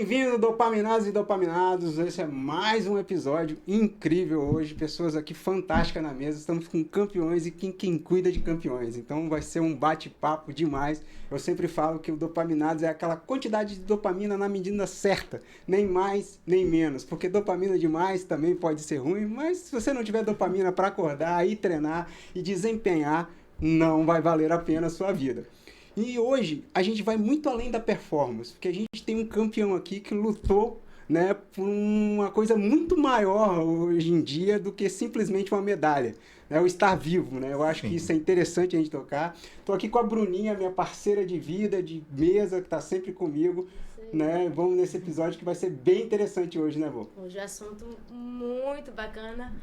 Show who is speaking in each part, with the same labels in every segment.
Speaker 1: Bem-vindo, dopaminados e dopaminados. Esse é mais um episódio incrível hoje. Pessoas aqui fantásticas na mesa. Estamos com campeões e quem cuida de campeões. Então vai ser um bate-papo demais. Eu sempre falo que o dopaminados é aquela quantidade de dopamina na medida certa. Nem mais, nem menos. Porque dopamina demais também pode ser ruim. Mas se você não tiver dopamina para acordar e treinar e desempenhar, não vai valer a pena a sua vida. E hoje a gente vai muito além da performance, porque a gente tem um campeão aqui que lutou, né, por uma coisa muito maior hoje em dia do que simplesmente uma medalha, né, o estar vivo, né? Eu acho que isso é interessante a gente tocar. Estou aqui com a Bruninha, minha parceira de vida, de mesa, que está sempre comigo. Né? Vamos nesse episódio que vai ser bem interessante hoje, né, Vô?
Speaker 2: Hoje é um assunto muito bacana.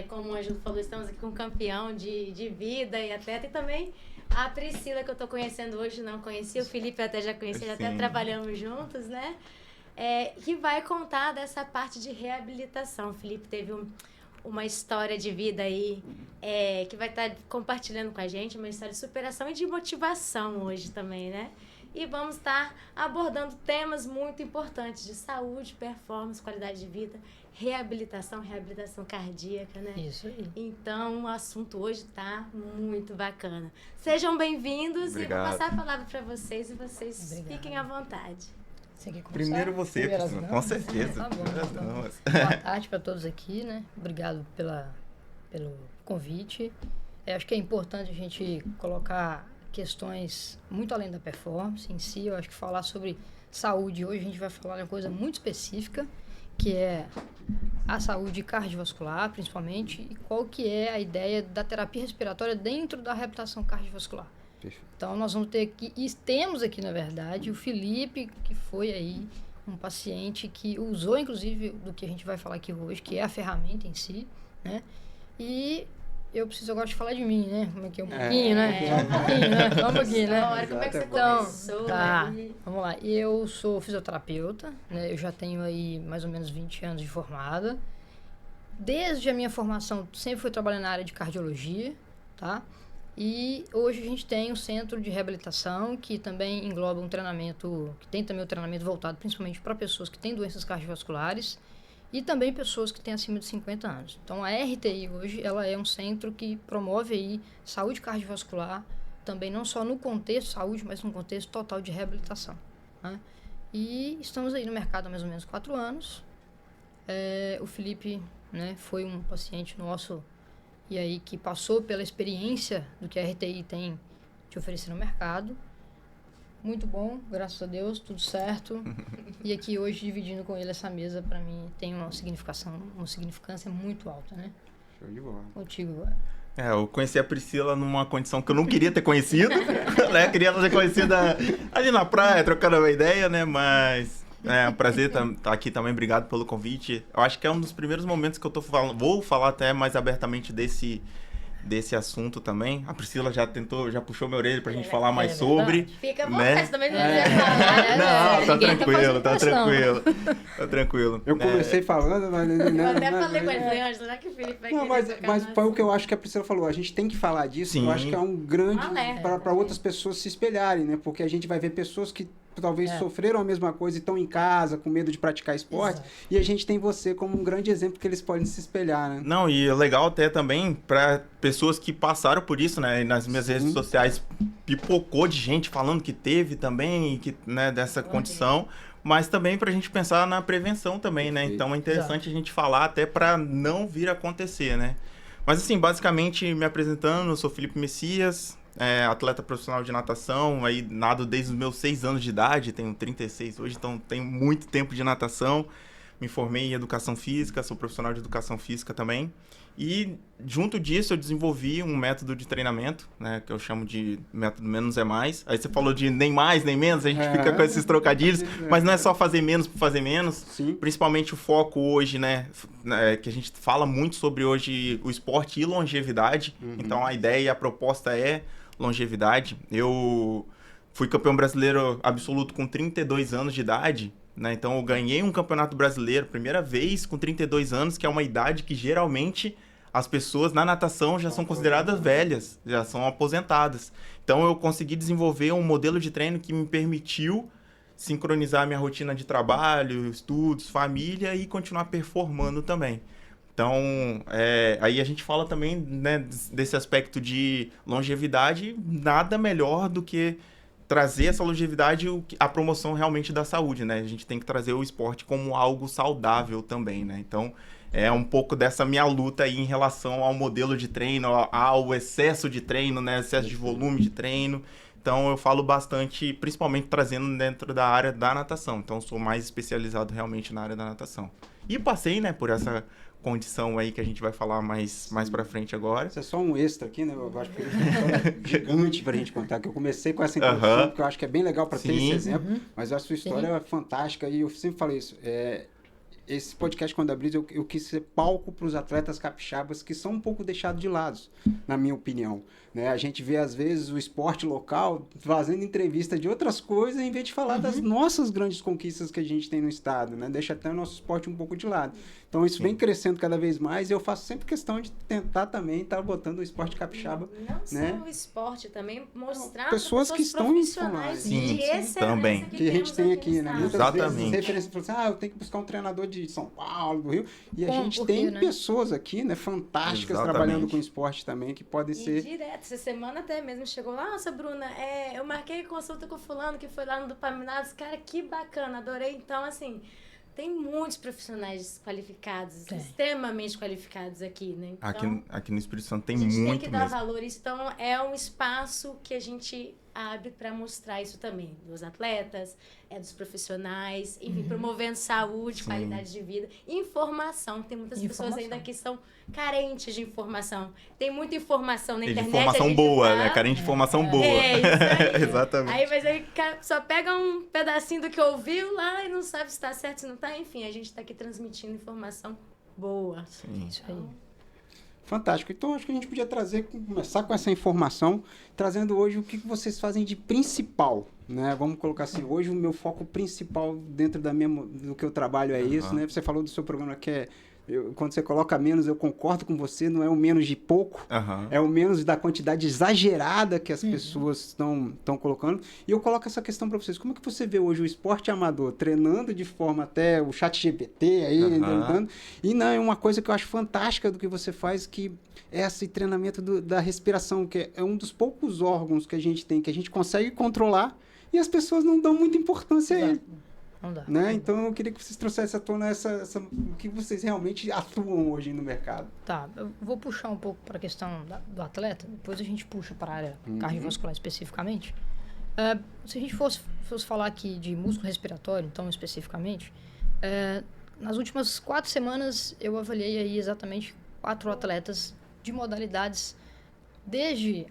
Speaker 2: Como o Ângelo falou, estamos aqui com um campeão de vida e atleta, e também a Priscila, que eu estou conhecendo hoje, não conhecia, o Felipe até já conhecia, até trabalhamos juntos, né? Que vai contar dessa parte de reabilitação. O Felipe teve uma história de vida aí, que vai estar compartilhando com a gente, uma história de superação e de motivação hoje também, né? E vamos estar abordando temas muito importantes de saúde, performance, qualidade de vida, reabilitação cardíaca, né?
Speaker 3: Isso aí.
Speaker 2: Então, o assunto hoje está muito bacana. Sejam bem-vindos.
Speaker 4: Obrigado.
Speaker 2: E vou passar a palavra para vocês e vocês fiquem à vontade.
Speaker 3: Você quer começar?
Speaker 4: Primeiro você, Priscila, com certeza.
Speaker 3: Tá bom, então. Boa tarde para todos aqui, né? Obrigado pelo convite. Acho que é importante a gente colocar questões muito além da performance em si. Eu acho que falar sobre saúde hoje a gente vai falar de uma coisa muito específica, que é a saúde cardiovascular, principalmente, e qual que é a ideia da terapia respiratória dentro da reabilitação cardiovascular.
Speaker 1: Perfeito.
Speaker 3: Então, nós vamos ter aqui, e temos aqui, na verdade, o Felipe, que foi aí um paciente que usou, inclusive, do que a gente vai falar aqui hoje, que é a ferramenta em si, né? E eu preciso agora de falar de mim, né? Como é que é? Um pouquinho, né? Só um pouquinho, né? Só um pouquinho, né?
Speaker 2: Como é que você
Speaker 3: Então,
Speaker 2: começou?
Speaker 3: tá, vamos lá. Eu sou fisioterapeuta, né? Eu já tenho aí mais ou menos 20 anos de formada. Desde a minha formação, sempre fui trabalhando na área de cardiologia, tá? E hoje a gente tem um centro de reabilitação que também engloba um treinamento, que tem também o treinamento voltado principalmente para pessoas que têm doenças cardiovasculares e também pessoas que têm acima de 50 anos. Então, a RTI hoje, ela é um centro que promove aí saúde cardiovascular, também não só no contexto de saúde, mas no contexto total de reabilitação, né? E estamos aí no mercado há mais ou menos 4 anos. O Felipe, né, foi um paciente nosso e aí que passou pela experiência do que a RTI tem de oferecer no mercado. Muito bom, graças a Deus, tudo certo. E aqui hoje, dividindo com ele essa mesa, para mim, tem uma significância muito alta, né?
Speaker 1: Show de bola.
Speaker 3: Contigo agora.
Speaker 4: Eu conheci a Priscila numa condição que eu não queria ter conhecido, né? Queria ela ter conhecida ali na praia, trocando uma ideia, né? Mas é um prazer estar aqui também, obrigado pelo convite. Eu acho que é um dos primeiros momentos que eu vou falar até mais abertamente desse assunto também. A Priscila já puxou minha orelha pra gente falar mais sobre.
Speaker 2: Fica bom,
Speaker 4: né?
Speaker 2: você também não quiser falar, né?
Speaker 4: Não, tá
Speaker 3: Ninguém
Speaker 4: tranquilo, tá
Speaker 3: fazendo
Speaker 4: tranquilo. Tá tranquilo.
Speaker 1: Eu comecei falando, mas...
Speaker 2: Eu até falei com ele, Ângelo, será que o Felipe vai
Speaker 1: Não,
Speaker 2: querer
Speaker 1: mas foi o que eu acho que a Priscila falou. A gente tem que falar disso.
Speaker 4: Sim.
Speaker 1: Eu acho que é um grande...
Speaker 2: alerta.
Speaker 1: Para outras pessoas se espelharem, né? Porque a gente vai ver pessoas que talvez sofreram a mesma coisa e estão em casa, com medo de praticar esporte.
Speaker 3: Exato.
Speaker 1: E a gente tem você como um grande exemplo que eles podem se espelhar, né?
Speaker 4: Não, e é legal até também para pessoas que passaram por isso, né? E nas minhas redes sociais pipocou de gente falando que teve também, que, né, dessa condição. Mas também para a gente pensar na prevenção também, né? Então é interessante a gente falar até para não vir a acontecer, né? Mas assim, basicamente me apresentando, eu sou Felipe Messias, atleta profissional de natação, aí nado desde os meus 6 anos de idade, tenho 36 hoje, então tenho muito tempo de natação. Me formei em educação física, sou profissional de educação física também. E junto disso eu desenvolvi um método de treinamento, né, que eu chamo de método menos é mais. Aí você falou de nem mais, nem menos, a gente fica com esses trocadilhos, mas não é só fazer menos por fazer menos.
Speaker 1: Sim.
Speaker 4: Principalmente o foco hoje, né, que a gente fala muito sobre hoje o esporte e longevidade. Então a ideia e a proposta é longevidade. Eu fui campeão brasileiro absoluto com 32 anos de idade. Né? Então eu ganhei um campeonato brasileiro, primeira vez com 32 anos, que é uma idade que geralmente as pessoas na natação já são consideradas velhas, já são aposentadas. Então eu consegui desenvolver um modelo de treino que me permitiu sincronizar minha rotina de trabalho, estudos, família e continuar performando também. Então, aí a gente fala também, né, desse aspecto de longevidade, nada melhor do que trazer essa longevidade, a promoção realmente da saúde, né? A gente tem que trazer o esporte como algo saudável também, né? Então, é um pouco dessa minha luta aí em relação ao modelo de treino, ao excesso de treino, né? Excesso de volume de treino. Então, eu falo bastante, principalmente trazendo dentro da área da natação. Então, sou mais especializado realmente na área da natação. E passei, né, por essa condição aí que a gente vai falar mais pra frente agora.
Speaker 1: Isso é só um extra aqui, né? Eu acho que é uma história gigante pra gente contar, que eu comecei com essa introdução, porque eu acho que é bem legal para ter esse exemplo, mas a sua história é fantástica e eu sempre falei isso. Esse podcast, quando abri, eu quis ser palco para os atletas capixabas que são um pouco deixados de lado, na minha opinião. Né? A gente vê, às vezes, o esporte local fazendo entrevista de outras coisas em vez de falar das nossas grandes conquistas que a gente tem no estado. Né? Deixa até o nosso esporte um pouco de lado. Então, isso vem crescendo cada vez mais e eu faço sempre questão de tentar também estar botando o esporte capixaba.
Speaker 2: Não
Speaker 1: né?
Speaker 2: só o esporte, também mostrar
Speaker 1: pessoas que estão
Speaker 2: profissionais
Speaker 4: Sim,
Speaker 2: de excelência
Speaker 4: também.
Speaker 1: Que a gente tem aqui, né? Muitas
Speaker 4: Exatamente.
Speaker 1: vezes referência para assim, eu tenho que buscar um treinador de São Paulo, do Rio. E a gente
Speaker 3: Por
Speaker 1: tem
Speaker 3: quê, né?
Speaker 1: pessoas aqui, né, fantásticas,
Speaker 4: Exatamente.
Speaker 1: trabalhando com esporte também, que podem
Speaker 2: E
Speaker 1: ser...
Speaker 2: direto, essa semana até mesmo chegou lá, nossa, Bruna, eu marquei consulta com o fulano que foi lá no Dopaminados, cara, que bacana, adorei. Então, assim, tem muitos profissionais qualificados, extremamente qualificados aqui, né? Então,
Speaker 4: Aqui no Espírito Santo tem
Speaker 2: a gente
Speaker 4: muito
Speaker 2: tem que dar
Speaker 4: mesmo.
Speaker 2: valor a isso. Então, é um espaço que a gente abre para mostrar isso também, dos atletas, dos profissionais, enfim, promovendo saúde, qualidade de vida, informação. Tem muitas pessoas ainda que são carentes de informação. Tem muita informação na
Speaker 4: E de
Speaker 2: internet.
Speaker 4: informação boa, né? Carente de informação boa.
Speaker 2: É isso aí.
Speaker 4: Exatamente.
Speaker 2: Aí só pega um pedacinho do que ouviu lá e não sabe se está certo, se não está. Enfim, a gente está aqui transmitindo informação boa.
Speaker 4: Sim.
Speaker 3: Isso aí.
Speaker 1: Fantástico. Então, acho que a gente podia começar com essa informação, trazendo hoje o que vocês fazem de principal, né? Vamos colocar assim, hoje o meu foco principal dentro do que eu trabalho é isso, né? Você falou do seu programa que quando você coloca menos, eu concordo com você, não é o menos de pouco, é o menos da quantidade exagerada que as pessoas estão colocando. E eu coloco essa questão para vocês. Como é que você vê hoje o esporte amador treinando de forma até o chat GPT aí, tentando? E não, é uma coisa que eu acho fantástica do que você faz, que é esse treinamento da respiração, que é um dos poucos órgãos que a gente tem, que a gente consegue controlar e as pessoas não dão muita importância a ele.
Speaker 3: Não dá.
Speaker 1: Né? Então eu queria que vocês trouxessem à tona o que vocês realmente atuam hoje no mercado.
Speaker 3: Tá, eu vou puxar um pouco para a questão do atleta, depois a gente puxa para a área cardiovascular especificamente. Se a gente fosse falar aqui de músculo respiratório, então especificamente, nas últimas 4 semanas eu avaliei aí exatamente 4 atletas de modalidades, desde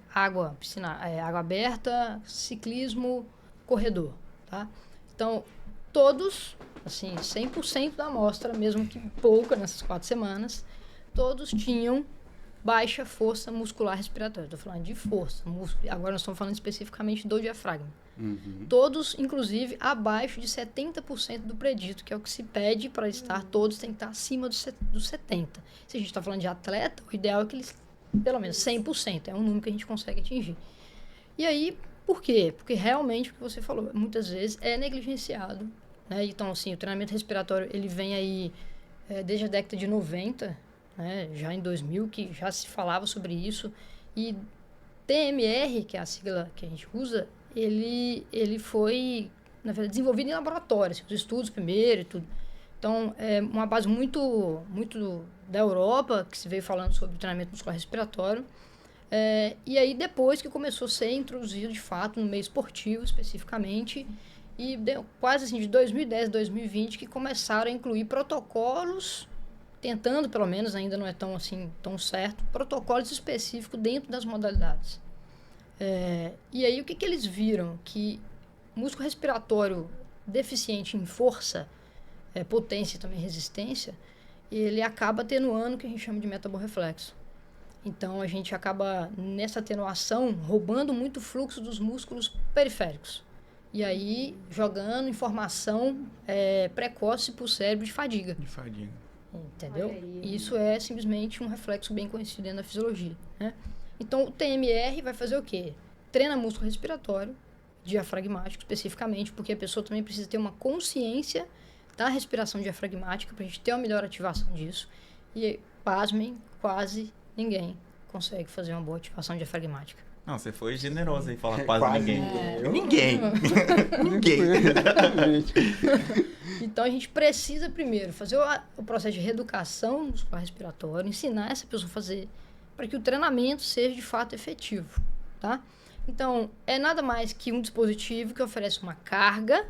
Speaker 3: piscina, água aberta, ciclismo, corredor, tá? Então, todos, assim, 100% da amostra, mesmo que pouca nessas 4 semanas, todos tinham baixa força muscular respiratória. Estou falando de força, músculo. Agora nós estamos falando especificamente do diafragma. Todos, inclusive, abaixo de 70% do predito, que é o que se pede para estar, todos têm que estar acima dos 70%. Se a gente está falando de atleta, o ideal é que eles, pelo menos 100%, é um número que a gente consegue atingir. E aí, por quê? Porque realmente, o que você falou, muitas vezes é negligenciado. Né? Então, assim, o treinamento respiratório, ele vem aí desde a década de 90, né? Já em 2000, que já se falava sobre isso. E TMR, que é a sigla que a gente usa, ele foi, na verdade, desenvolvido em laboratório, assim, os estudos primeiro e tudo. Então, é uma base muito da Europa, que se veio falando sobre o treinamento muscular respiratório. E aí, depois que começou a ser introduzido, de fato, no meio esportivo, especificamente, e quase assim, de 2010 a 2020, que começaram a incluir protocolos, tentando, pelo menos, ainda não é tão certo, protocolos específicos dentro das modalidades. E aí, o que eles viram? Que músculo respiratório deficiente em força, potência e também resistência, ele acaba atenuando o que a gente chama de metaborreflexo. Então, a gente acaba, nessa atenuação, roubando muito fluxo dos músculos periféricos. E aí, jogando informação precoce para o cérebro de fadiga.
Speaker 4: De fadiga.
Speaker 3: Entendeu? Isso é simplesmente um reflexo bem conhecido dentro da fisiologia. Né? Então, o TMR vai fazer o quê? Treina músculo respiratório diafragmático especificamente, porque a pessoa também precisa ter uma consciência da respiração diafragmática para a gente ter uma melhor ativação disso. E, pasmem, quase ninguém consegue fazer uma boa ativação diafragmática.
Speaker 4: Não, você foi generoso aí falar quase
Speaker 1: Quase
Speaker 4: ninguém.
Speaker 1: ninguém.
Speaker 4: Ninguém.
Speaker 1: Exatamente.
Speaker 3: Então a gente precisa primeiro fazer o processo de reeducação muscular respiratória, ensinar essa pessoa a fazer para que o treinamento seja de fato efetivo, tá? Então, é nada mais que um dispositivo que oferece uma carga,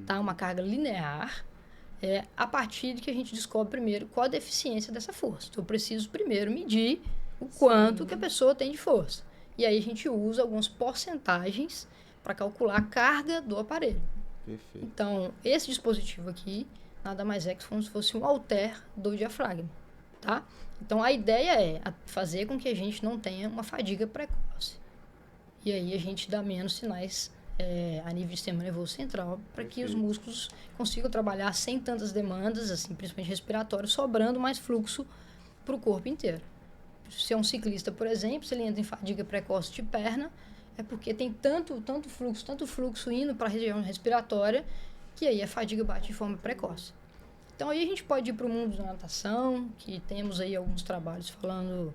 Speaker 3: tá? Uma carga linear, a partir de que a gente descobre primeiro qual a deficiência dessa força. Então, eu preciso primeiro medir o quanto que a pessoa tem de força. E aí a gente usa algumas porcentagens para calcular a carga do aparelho.
Speaker 1: Perfeito.
Speaker 3: Então, esse dispositivo aqui nada mais é que como se fosse um halter do diafragma, tá? Então, a ideia é fazer com que a gente não tenha uma fadiga precoce. E aí a gente dá menos sinais a nível de sistema nervoso central para que os músculos consigam trabalhar sem tantas demandas, assim, principalmente respiratórias, sobrando mais fluxo para o corpo inteiro. Se é um ciclista, por exemplo, se ele entra em fadiga precoce de perna, é porque tem tanto fluxo indo para a região respiratória, que aí a fadiga bate de forma precoce. Então aí a gente pode ir para o mundo da natação, que temos aí alguns trabalhos falando,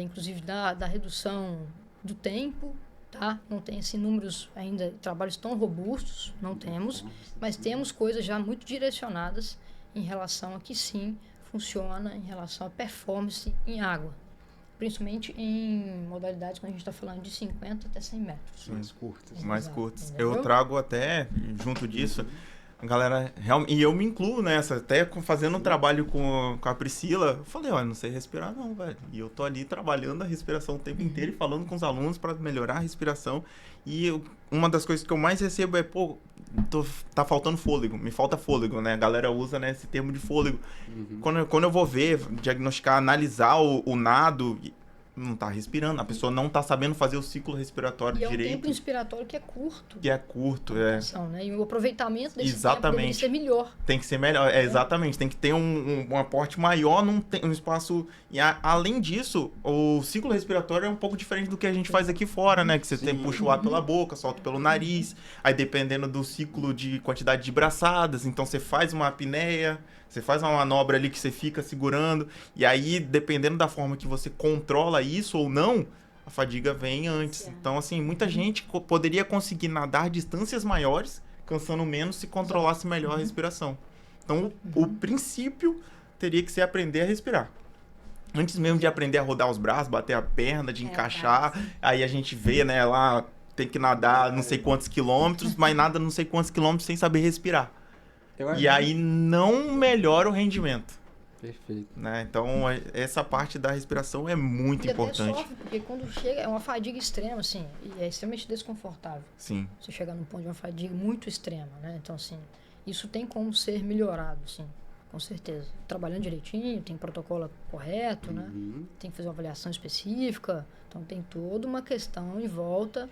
Speaker 3: inclusive da redução do tempo, tá? Não tem assim, números ainda, trabalhos tão robustos, não temos, mas temos coisas já muito direcionadas em relação a que sim, funciona em relação à performance em água. Principalmente em modalidades quando a gente está falando de 50 até 100 metros.
Speaker 1: Mais curtas.
Speaker 4: Mais
Speaker 3: Exato,
Speaker 4: curtos.
Speaker 3: entendeu?
Speaker 4: Eu trago até, junto disso, a galera realmente. E eu me incluo nessa, até fazendo um trabalho com a Priscila. Eu falei, olha, não sei respirar, não, velho. E eu tô ali trabalhando a respiração o tempo inteiro e falando com os alunos para melhorar a respiração. E uma das coisas que eu mais recebo é, pô, tá faltando fôlego, me falta fôlego, né? A galera usa, né, esse termo de fôlego. Quando eu vou ver, diagnosticar, analisar o nado, não tá respirando, a pessoa não tá sabendo fazer o ciclo respiratório
Speaker 3: E é um
Speaker 4: direito.
Speaker 3: tempo inspiratório que é curto.
Speaker 4: Que é curto,
Speaker 3: Né? E o aproveitamento desse
Speaker 4: Exatamente.
Speaker 3: tempo deveria ser melhor.
Speaker 4: Tem que ser melhor, exatamente. Tem que ter um aporte maior num espaço. E além disso, o ciclo respiratório é um pouco diferente do que a gente faz aqui fora, né? Que você puxa o ar pela boca, solta pelo nariz. Aí dependendo do ciclo de quantidade de braçadas, então você faz uma apneia, você faz uma manobra ali que você fica segurando. E aí, dependendo da forma que você controla isso ou não, a fadiga vem antes.
Speaker 2: Certo.
Speaker 4: Então, assim, muita gente poderia conseguir nadar distâncias maiores, cansando menos, se controlasse melhor a respiração. Então, o princípio teria que ser aprender a respirar. Antes mesmo de aprender a rodar os braços, bater a perna, de encaixar, aí a gente vê, né, lá tem que nadar não sei quantos quilômetros, mas nada não sei quantos quilômetros sem saber respirar. E aí não melhora o rendimento.
Speaker 1: Perfeito.
Speaker 4: Né? Então, essa parte da respiração é muito
Speaker 3: E
Speaker 4: importante.
Speaker 3: até sofre, porque quando chega, é uma fadiga extrema, assim, e é extremamente desconfortável.
Speaker 4: Sim.
Speaker 3: Você chegar num ponto de uma fadiga muito extrema, né? Então, assim, isso tem como ser melhorado, sim, com certeza. Trabalhando direitinho, tem protocolo correto, né? Tem que fazer uma avaliação específica. Então, tem toda uma questão em volta,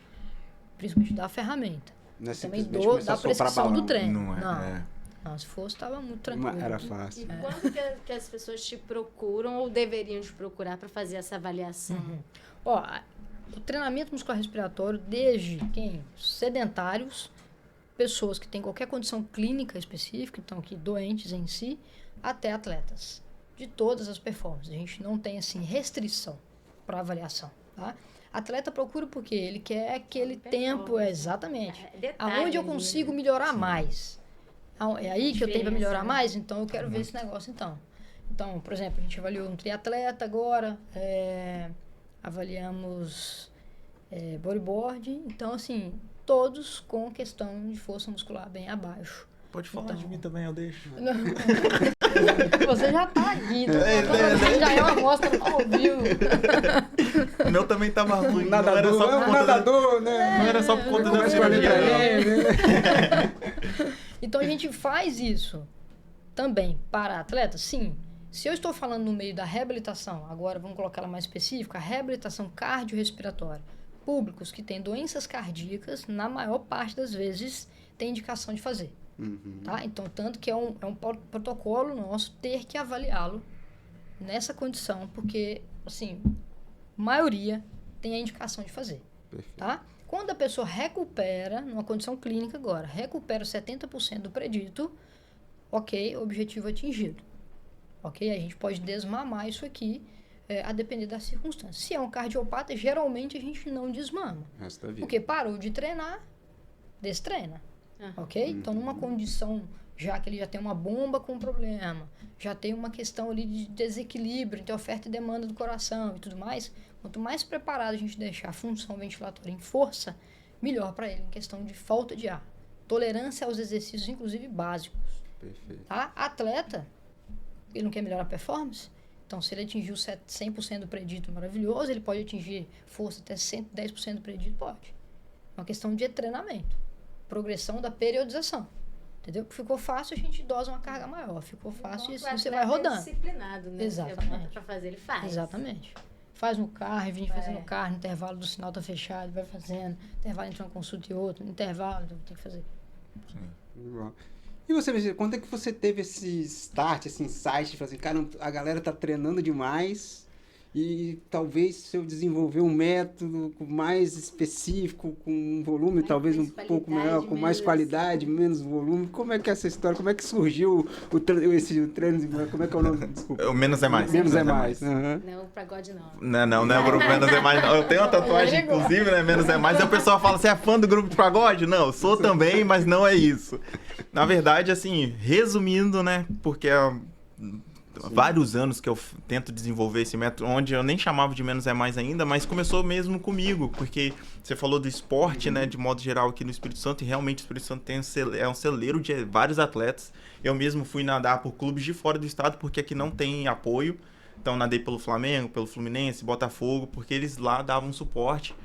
Speaker 3: principalmente da ferramenta.
Speaker 1: Não é
Speaker 3: Também
Speaker 1: simplesmente começar
Speaker 3: da
Speaker 1: a soprar
Speaker 3: prescrição
Speaker 1: balão.
Speaker 3: do treino.
Speaker 4: Não é.
Speaker 3: Não, se fosse, estava muito tranquilo.
Speaker 1: Era
Speaker 2: E
Speaker 1: fácil.
Speaker 2: quando que as pessoas te procuram ou deveriam te procurar para fazer essa avaliação?
Speaker 3: Ó, o treinamento muscular respiratório, desde quem? Sedentários, pessoas que têm qualquer condição clínica específica, então que doentes em si, até atletas. De todas as performances. A gente não tem, assim, restrição para avaliação, tá? Atleta procura porque ele quer aquele tempo, exatamente.
Speaker 2: Detalhe
Speaker 3: Aonde eu
Speaker 2: ali,
Speaker 3: consigo
Speaker 2: né?
Speaker 3: melhorar mais. É aí que eu tenho para melhorar
Speaker 2: Diferença, né?
Speaker 3: mais, então eu quero ver esse negócio então. Então, por exemplo, a gente avaliou um triatleta agora, avaliamos bodyboard, então assim, todos com questão de força muscular bem abaixo.
Speaker 4: Pode falar
Speaker 3: Então.
Speaker 4: de mim também, eu deixo.
Speaker 3: Você já tá aqui, então já é uma amostra ao vivo.
Speaker 4: O meu também tava ruim.
Speaker 1: Nadador,
Speaker 4: não era só por conta
Speaker 1: nadador, né?
Speaker 4: Não era só por conta da
Speaker 1: Começa com a letra
Speaker 4: cirurgia, não.
Speaker 1: E, né?
Speaker 3: Então a gente faz isso também para atletas, sim. Se eu estou falando no meio da reabilitação, agora vamos colocar ela mais específica, a reabilitação cardiorrespiratória. Públicos que têm doenças cardíacas, na maior parte das vezes, tem indicação de fazer. Tá? Então, tanto que é um protocolo nosso ter que avaliá-lo nessa condição, porque, assim, a maioria tem a indicação de fazer.
Speaker 1: Perfeito.
Speaker 3: Tá? Quando a pessoa recupera, numa condição clínica agora, recupera 70% do predito, ok, objetivo atingido. Ok? A gente pode desmamar isso aqui, a depender das circunstâncias. Se é um cardiopata, geralmente a gente não desmama.
Speaker 1: Resto da vida.
Speaker 3: Porque parou de treinar, destreina. Ok? Então, numa condição, já que ele já tem uma bomba com problema, já tem uma questão ali de desequilíbrio entre oferta e demanda do coração e tudo mais, quanto mais preparado a gente deixar a função ventilatória em força, melhor para ele, em questão de falta de ar. Tolerância aos exercícios, inclusive básicos.
Speaker 1: Perfeito.
Speaker 3: Tá? Atleta, ele não quer melhorar a performance? Então, se ele atingiu 100% do predito maravilhoso, ele pode atingir força até 110% do predito? Pode. É uma questão de treinamento. Progressão da periodização. Entendeu? Ficou fácil, a gente dosa uma carga maior. Ficou fácil e assim você vai rodando.
Speaker 2: Disciplinado, né?
Speaker 3: Exatamente.
Speaker 2: Para fazer, ele faz.
Speaker 3: Exatamente. Faz no carro, vem fazendo no carro, no intervalo do sinal tá fechado, vai fazendo. Intervalo entre uma consulta e outra, no intervalo, tem que fazer.
Speaker 1: Sim. E você, Virgínia, quando é que você teve esse start, esse insight de falar assim, cara, a galera tá treinando demais e talvez se eu desenvolver um método mais específico, com um volume
Speaker 2: Mais
Speaker 1: talvez um pouco maior, com mais qualidade, menos volume, como é que é essa história? Como é que surgiu o treino, como é que é o nome? Desculpa.
Speaker 4: O Menos é Mais.
Speaker 1: Menos é Mais. Uhum.
Speaker 2: Não, o pagode não.
Speaker 4: Não é o grupo Menos é Mais. Não. Eu tenho uma tatuagem, inclusive, né? Menos é Mais. E o pessoal fala, você é fã do grupo de pagode? Não, eu sou também, mas não é isso. Na verdade, assim, resumindo, né? Porque há vários anos que eu tento desenvolver esse método, onde eu nem chamava de Menos é Mais ainda, mas começou mesmo comigo, porque você falou do esporte, né, de modo geral aqui no Espírito Santo, e realmente o Espírito Santo é um celeiro de vários atletas. Eu mesmo fui nadar por clubes de fora do estado, porque aqui não tem apoio. Então, nadei pelo Flamengo, pelo Fluminense, Botafogo, porque eles lá davam suporte.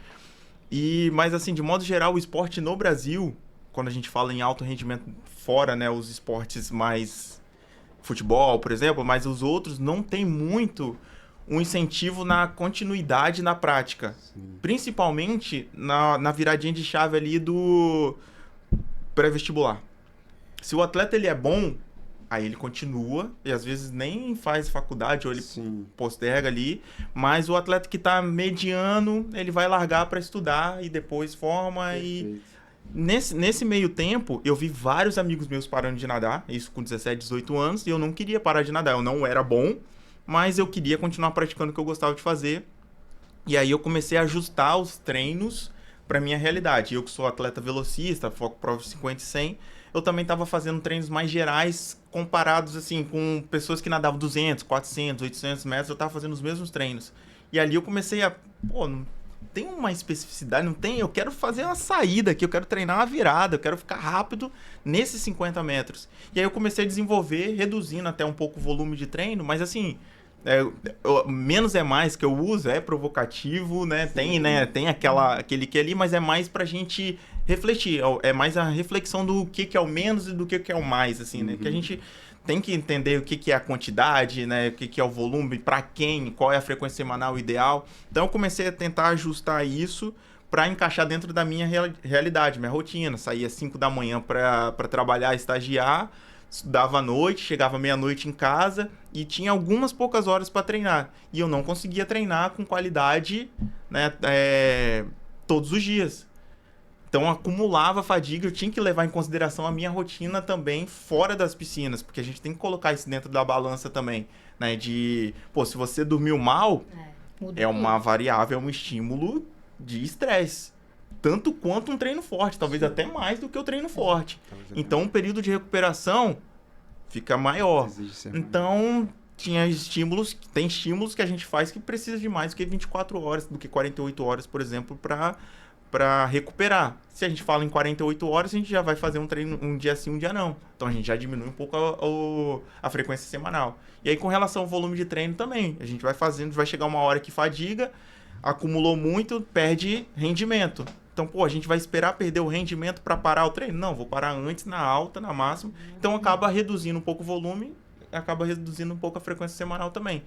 Speaker 4: Mas, assim, de modo geral, o esporte no Brasil, quando a gente fala em alto rendimento fora, né, os esportes mais futebol, por exemplo, mas os outros não tem muito um incentivo na continuidade na prática. Sim. Principalmente na viradinha de chave ali do pré-vestibular. Se o atleta ele é bom, aí ele continua e às vezes nem faz faculdade ou ele posterga ali, mas o atleta que está mediano, ele vai largar para estudar e depois forma. Perfeito. E nesse meio tempo, eu vi vários amigos meus parando de nadar, isso com 17, 18 anos, e eu não queria parar de nadar. Eu não era bom, mas eu queria continuar praticando o que eu gostava de fazer. E aí eu comecei a ajustar os treinos para minha realidade. Eu que sou atleta velocista, foco prova de 50 e 100, eu também estava fazendo treinos mais gerais, comparados assim com pessoas que nadavam 200, 400, 800 metros, eu estava fazendo os mesmos treinos. E ali eu comecei a... tem uma especificidade, não tem? Eu quero fazer uma saída aqui, eu quero treinar uma virada, eu quero ficar rápido nesses 50 metros. E aí eu comecei a desenvolver, reduzindo até um pouco o volume de treino, mas assim, menos é mais que eu uso, é provocativo, né? Sim. Tem aquele que ali, mas é mais pra gente refletir, é mais a reflexão do que é o menos e do que é o mais, assim, né? Que a gente tem que entender o que é a quantidade, né? O que é o volume, para quem, qual é a frequência semanal ideal. Então, eu comecei a tentar ajustar isso para encaixar dentro da minha realidade, minha rotina. Saía às 5 da manhã para trabalhar, estagiar, estudava à noite, chegava meia-noite em casa e tinha algumas poucas horas para treinar. E eu não conseguia treinar com qualidade, né, todos os dias. Então, acumulava fadiga, eu tinha que levar em consideração a minha rotina também fora das piscinas, porque a gente tem que colocar isso dentro da balança também, né? Se você dormiu mal, é uma variável, é um estímulo de estresse. Tanto quanto um treino forte, talvez até mais do que o treino forte. Então, o período de recuperação fica maior. Então, tem estímulos que a gente faz que precisa de mais do que 24 horas, do que 48 horas, por exemplo, para recuperar. Se a gente fala em 48 horas, a gente já vai fazer um treino um dia sim, um dia não. Então a gente já diminui um pouco a frequência semanal. E aí com relação ao volume de treino também, a gente vai fazendo, vai chegar uma hora que fadiga, acumulou muito, perde rendimento. Então, a gente vai esperar perder o rendimento para parar o treino? Não, vou parar antes, na alta, na máxima. Então acaba reduzindo um pouco o volume, acaba reduzindo um pouco a frequência semanal também.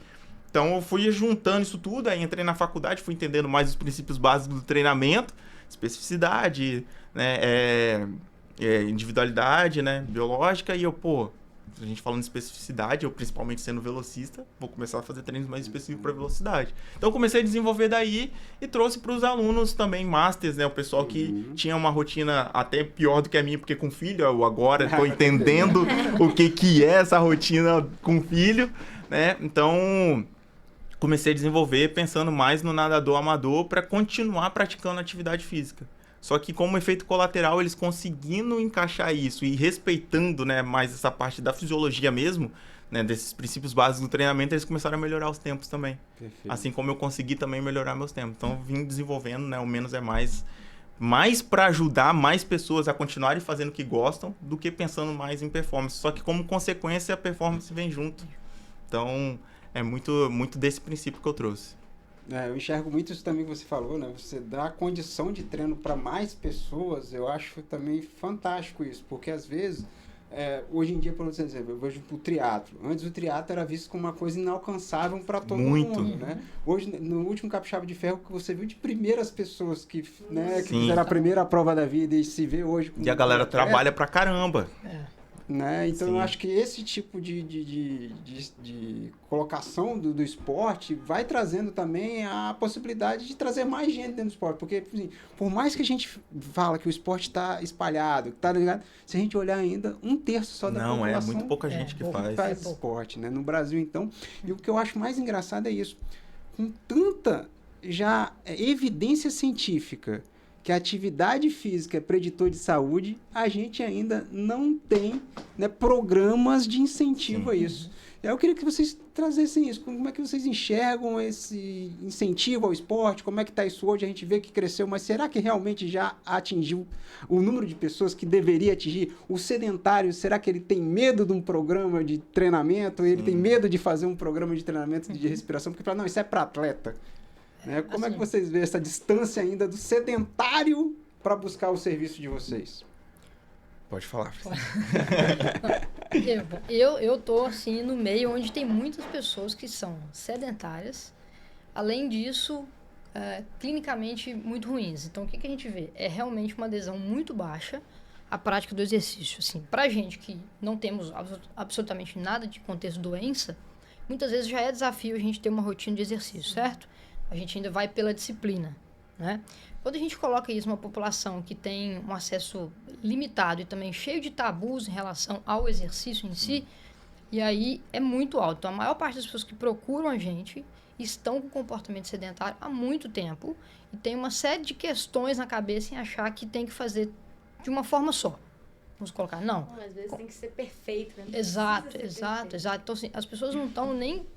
Speaker 4: Então eu fui juntando isso tudo, aí entrei na faculdade, fui entendendo mais os princípios básicos do treinamento, especificidade, né, individualidade, né, biológica, e eu, a gente falando de especificidade, eu principalmente sendo velocista, vou começar a fazer treinos mais específicos para velocidade. Então eu comecei a desenvolver daí e trouxe para os alunos também masters, né? O pessoal que tinha uma rotina até pior do que a minha, porque com filho, eu agora estou entendendo o que é essa rotina com filho, né? Então comecei a desenvolver pensando mais no nadador amador para continuar praticando atividade física. Só que como efeito colateral, eles conseguindo encaixar isso e respeitando, né, mais essa parte da fisiologia mesmo, né, desses princípios básicos do treinamento, eles começaram a melhorar os tempos também. Perfeito. Assim como eu consegui também melhorar meus tempos. Então, eu vim desenvolvendo, né, o menos é mais para ajudar mais pessoas a continuarem fazendo o que gostam do que pensando mais em performance. Só que como consequência, a performance vem junto. Então, é muito, muito desse princípio que eu trouxe.
Speaker 1: Eu enxergo muito isso também que você falou, né? Você dá condição de treino para mais pessoas, eu acho também fantástico isso, porque às vezes, hoje em dia, por exemplo, eu vejo o triatlo. Antes o triatlo era visto como uma coisa inalcançável para todo mundo, né? Hoje, no último Capixaba de Ferro, que você viu de primeiras pessoas que, né, que fizeram a primeira prova da vida e se vê hoje...
Speaker 4: E a galera trabalha pra caramba.
Speaker 1: Né? Então, eu acho que esse tipo de colocação do esporte vai trazendo também a possibilidade de trazer mais gente dentro do esporte. Porque, assim, por mais que a gente fala que o esporte está espalhado, tá ligado? Se a gente olhar ainda, 1/3 só da população...
Speaker 4: Não, é muito pouca gente que faz
Speaker 1: esporte, né? No Brasil, então. E o que eu acho mais engraçado é isso. Com tanta já evidência científica que a atividade física é preditor de saúde, a gente ainda não tem, né, programas de incentivo a isso. Eu queria que vocês trazessem isso. Como é que vocês enxergam esse incentivo ao esporte? Como é que está isso hoje? A gente vê que cresceu, mas será que realmente já atingiu o número de pessoas que deveria atingir? O sedentário, será que ele tem medo de um programa de treinamento? Ele tem medo de fazer um programa de treinamento de respiração? Porque fala, não, isso é para atleta. Como é que vocês veem essa distância ainda do sedentário para buscar o serviço de vocês?
Speaker 4: Pode falar.
Speaker 3: Eu tô assim no meio onde tem muitas pessoas que são sedentárias, além disso, clinicamente muito ruins. Então, o que a gente vê? É realmente uma adesão muito baixa à prática do exercício. Assim, pra gente que não temos absolutamente nada de contexto doença, muitas vezes já é desafio a gente ter uma rotina de exercício, certo? A gente ainda vai pela disciplina, né? Quando a gente coloca isso numa população que tem um acesso limitado e também cheio de tabus em relação ao exercício em si, e aí é muito alto. Então, a maior parte das pessoas que procuram a gente estão com comportamento sedentário há muito tempo e tem uma série de questões na cabeça em achar que tem que fazer de uma forma só. Vamos colocar, não.
Speaker 2: Às vezes tem que ser perfeito, né?
Speaker 3: Exato. Então, assim, as pessoas não estão nem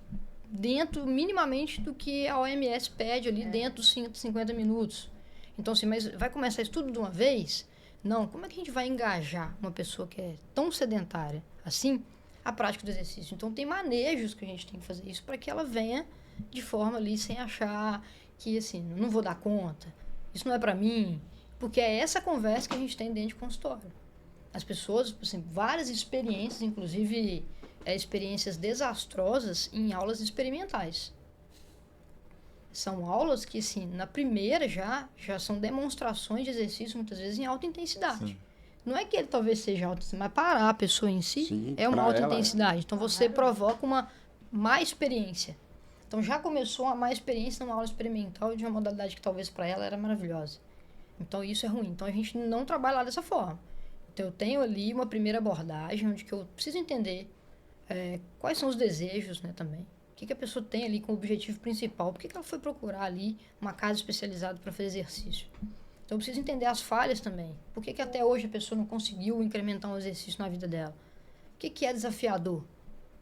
Speaker 3: dentro minimamente do que a OMS pede ali dentro dos 50 minutos. Então, assim, mas vai começar isso tudo de uma vez? Não. Como é que a gente vai engajar uma pessoa que é tão sedentária assim a prática do exercício? Então, tem manejos que a gente tem que fazer isso para que ela venha de forma ali sem achar que, assim, não vou dar conta, isso não é para mim, porque é essa conversa que a gente tem dentro de consultório. As pessoas, assim, várias experiências, inclusive experiências desastrosas em aulas experimentais. São aulas que, assim, na primeira já são demonstrações de exercício, muitas vezes em alta intensidade. Sim. Não é que ele talvez seja alta intensidade, mas para a pessoa em si é uma alta intensidade. Então, você provoca uma má experiência. Então, já começou uma má experiência numa aula experimental de uma modalidade que talvez para ela era maravilhosa. Então, isso é ruim. Então, a gente não trabalha lá dessa forma. Então, eu tenho ali uma primeira abordagem onde que eu preciso entender quais são os desejos, né, também. O que a pessoa tem ali como objetivo principal? Por que ela foi procurar ali uma casa especializada para fazer exercício? Então, eu preciso entender as falhas também. Por que até hoje a pessoa não conseguiu incrementar um exercício na vida dela? O que é desafiador?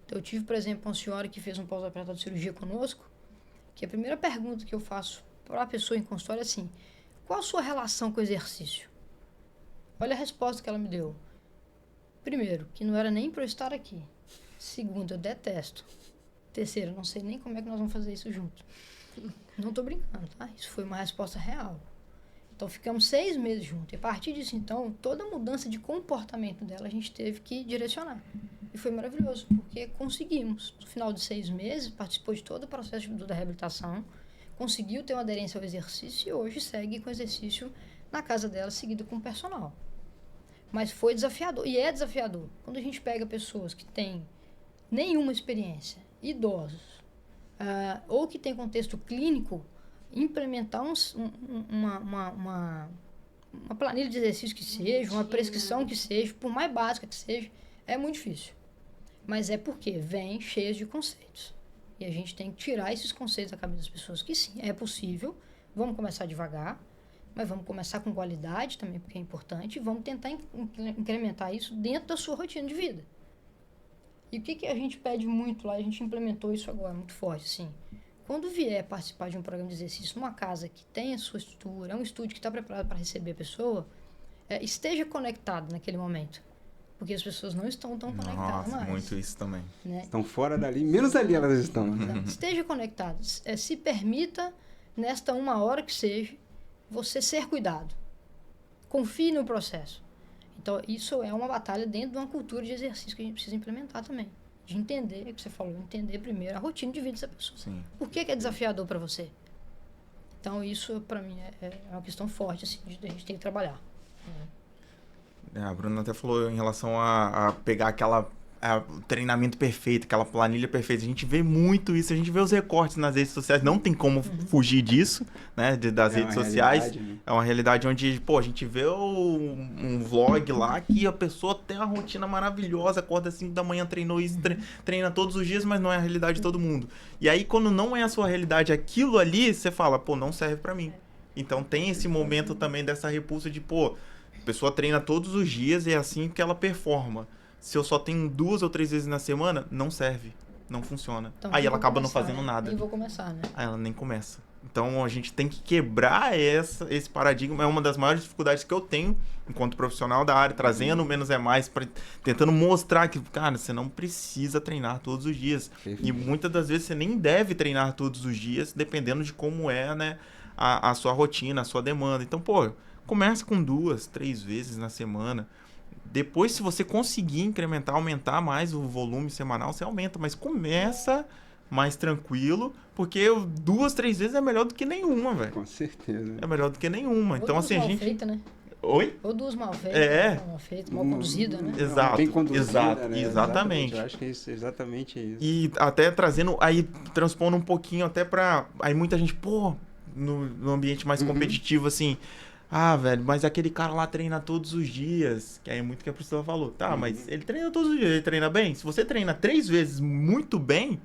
Speaker 3: Então, eu tive, por exemplo, uma senhora que fez um pós-operatório de cirurgia conosco, que a primeira pergunta que eu faço para a pessoa em consultório é assim: qual a sua relação com o exercício? Olha a resposta que ela me deu. Primeiro, que não era nem para eu estar aqui. Segundo, eu detesto. Terceiro, não sei nem como é que nós vamos fazer isso junto. Não estou brincando, tá? Isso foi uma resposta real. Então, ficamos 6 meses juntos. E a partir disso, então, toda mudança de comportamento dela, a gente teve que direcionar. E foi maravilhoso, porque conseguimos. No final de 6 meses, participou de todo o processo da reabilitação, conseguiu ter uma aderência ao exercício e hoje segue com o exercício na casa dela, seguido com o personal. Mas foi desafiador, e é desafiador. Quando a gente pega pessoas que têm nenhuma experiência, idosos, ou que têm contexto clínico, implementar uma planilha de exercício que seja, uma prescrição que seja, por mais básica que seja, é muito difícil. Mas é porque vem cheios de conceitos. E a gente tem que tirar esses conceitos da cabeça das pessoas, que sim, é possível, vamos começar devagar, mas vamos começar com qualidade também, porque é importante, e vamos tentar incrementar isso dentro da sua rotina de vida. E o que a gente pede muito lá, a gente implementou isso agora, muito forte, assim. Quando vier participar de um programa de exercício numa casa que tem a sua estrutura, é um estúdio que está preparado para receber a pessoa, esteja conectado naquele momento. Porque as pessoas não estão tão conectadas mais.
Speaker 4: Muito isso também.
Speaker 3: Né?
Speaker 1: Estão fora dali, menos ali elas estão.
Speaker 3: Então, esteja conectado. Se permita, nesta 1 hora que seja, você ser cuidado. Confie no processo. Então, isso é uma batalha dentro de uma cultura de exercício que a gente precisa implementar também. De entender, o que você falou, entender primeiro a rotina de vida dessa pessoa.
Speaker 4: Sim.
Speaker 3: Por que é desafiador para você? Então, isso, para mim, é uma questão forte, assim, de a gente ter que trabalhar.
Speaker 4: A Bruna até falou em relação a pegar o treinamento perfeito, aquela planilha perfeita. A gente vê muito isso, a gente vê os recortes nas redes sociais, não tem como fugir disso, né, das redes sociais.
Speaker 1: Né?
Speaker 4: É uma realidade onde, pô, a gente vê um vlog lá que a pessoa tem uma rotina maravilhosa, acorda às 5 da manhã, treinou isso, treina todos os dias, mas não é a realidade de todo mundo. E aí, quando não é a sua realidade aquilo ali, você fala, pô, não serve pra mim. Então tem esse momento também dessa repulsa de, pô, a pessoa treina todos os dias e é assim que ela performa. Se eu só tenho 2 ou 3 vezes na semana, não serve. Não funciona.
Speaker 3: Então,
Speaker 4: aí ela acaba não
Speaker 3: começar,
Speaker 4: fazendo
Speaker 3: né?
Speaker 4: nada.
Speaker 3: Nem vou começar, né?
Speaker 4: Aí ela nem começa. Então a gente tem que quebrar esse paradigma. É uma das maiores dificuldades que eu tenho enquanto profissional da área, trazendo menos é mais, tentando mostrar que, cara, você não precisa treinar todos os dias.
Speaker 1: Perfeito.
Speaker 4: E muitas das vezes você nem deve treinar todos os dias, dependendo de como é, né, a sua rotina, a sua demanda. Então, pô, começa com 2, 3 vezes na semana. Depois, se você conseguir incrementar, aumentar mais o volume semanal, você aumenta. Mas começa mais tranquilo, porque 2, 3 vezes é melhor do que nenhuma, velho.
Speaker 1: Com certeza.
Speaker 4: É melhor do que nenhuma. Então, assim, a
Speaker 3: mal
Speaker 4: gente...
Speaker 3: feita, né?
Speaker 4: Oi?
Speaker 3: Ou 2 mal feitas, mal feita, mal conduzida, né?
Speaker 4: Exato,
Speaker 1: Bem conduzida,
Speaker 4: exato,
Speaker 1: né?
Speaker 4: exatamente.
Speaker 1: Eu acho que é exatamente isso.
Speaker 4: E até trazendo, aí transpondo um pouquinho até pra... Aí muita gente, pô, no ambiente mais competitivo, assim... Ah, velho, mas aquele cara lá treina todos os dias. Que aí é muito que a Priscila falou. Tá, mas ele treina todos os dias, ele treina bem? Se você treina 3 vezes muito bem,